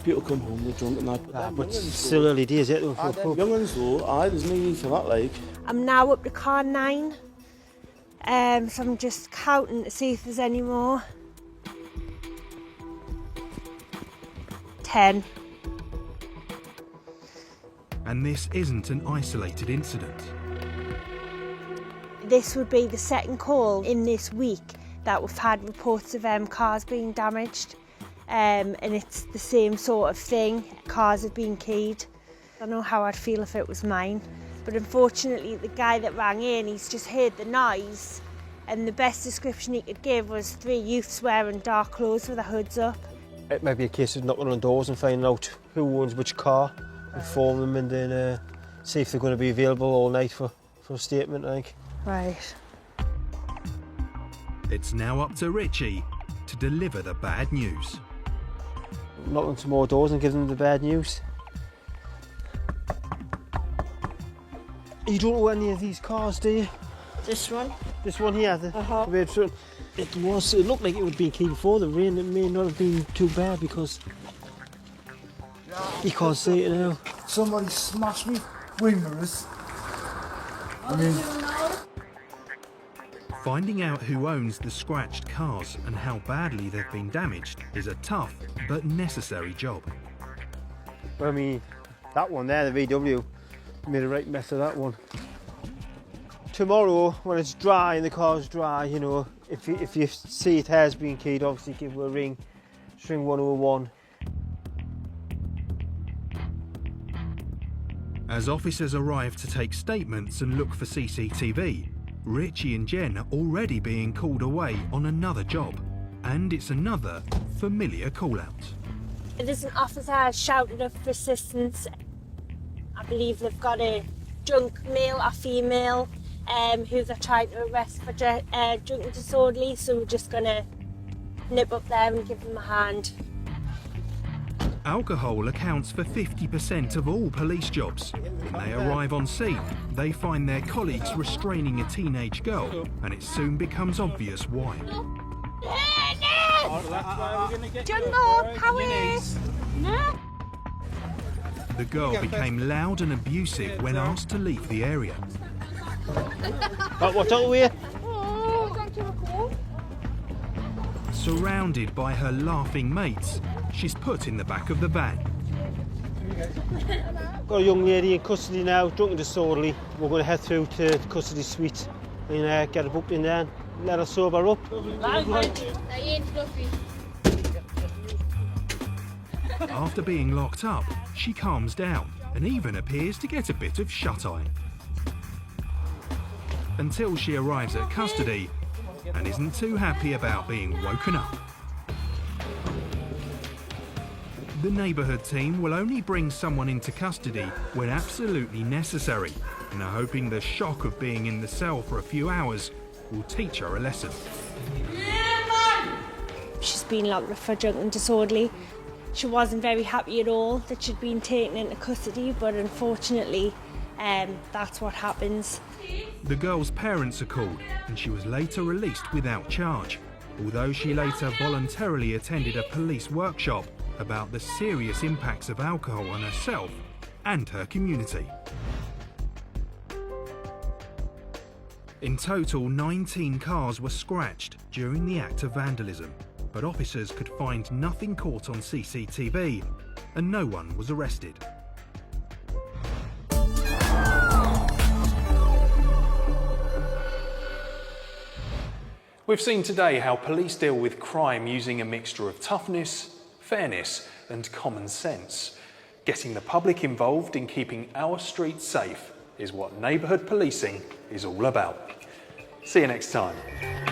People come home, they're drunk and that. But it's still early days, yet though, for a pub. Young'uns though, there's no need for that, like. I'm now up to car 9, so I'm just counting to see if there's any more. 10. And this isn't an isolated incident. This would be the second call in this week that we've had reports of cars being damaged, and it's the same sort of thing. Cars have been keyed. I don't know how I'd feel if it was mine, but unfortunately the guy that rang in, he's just heard the noise, and the best description he could give was 3 youths wearing dark clothes with their hoods up. It may be a case of knocking on doors and finding out who owns which car, inform them, and then see if they're going to be available all night for a statement, I think. Right. It's now up to Richie to deliver the bad news. Knock on some more doors and give them the bad news. You don't know any of these cars, do you? This one? This one here? The red one. It looked like it would be keyed before the rain. It may not have been too bad because you can't see it now. Somebody smashed me wing mirrors. I mean, Finding out who owns the scratched cars and how badly they've been damaged is a tough but necessary job. I mean, that one there, the VW, made a right mess of that one. Tomorrow, when it's dry and the car's dry, you know, if you see it has been keyed, obviously give her a ring, string 101. As officers arrive to take statements and look for CCTV, Richie and Jen are already being called away on another job, and it's another familiar call-out. There's an officer shouted up for assistance. I believe they've got a drunk male or female who they're trying to arrest for drunk and disorderly, so we're just going to nip up there and give them a hand. Alcohol accounts for 50% of all police jobs. When they arrive on scene, they find their colleagues restraining a teenage girl, and it soon becomes obvious why. Jumbo, power! No. The girl became loud and abusive when asked to leave the area. What's up with you? Surrounded by her laughing mates, she's put in the back of the van. Got a young lady in custody now, drunk and disorderly. We're going to head through to the custody suite and get her booked in there and let her sober up. After being locked up, she calms down and even appears to get a bit of shut-eye. Until she arrives at custody and isn't too happy about being woken up. The neighbourhood team will only bring someone into custody when absolutely necessary, and are hoping the shock of being in the cell for a few hours will teach her a lesson. She's been locked up for drunk and disorderly. She wasn't very happy at all that she'd been taken into custody, but unfortunately, that's what happens. The girl's parents are called, and she was later released without charge, although she later voluntarily attended a police workshop about the serious impacts of alcohol on herself and her community. In total, 19 cars were scratched during the act of vandalism, but officers could find nothing caught on CCTV, and no one was arrested. We've seen today how police deal with crime using a mixture of toughness, fairness and common sense. Getting the public involved in keeping our streets safe is what neighbourhood policing is all about. See you next time.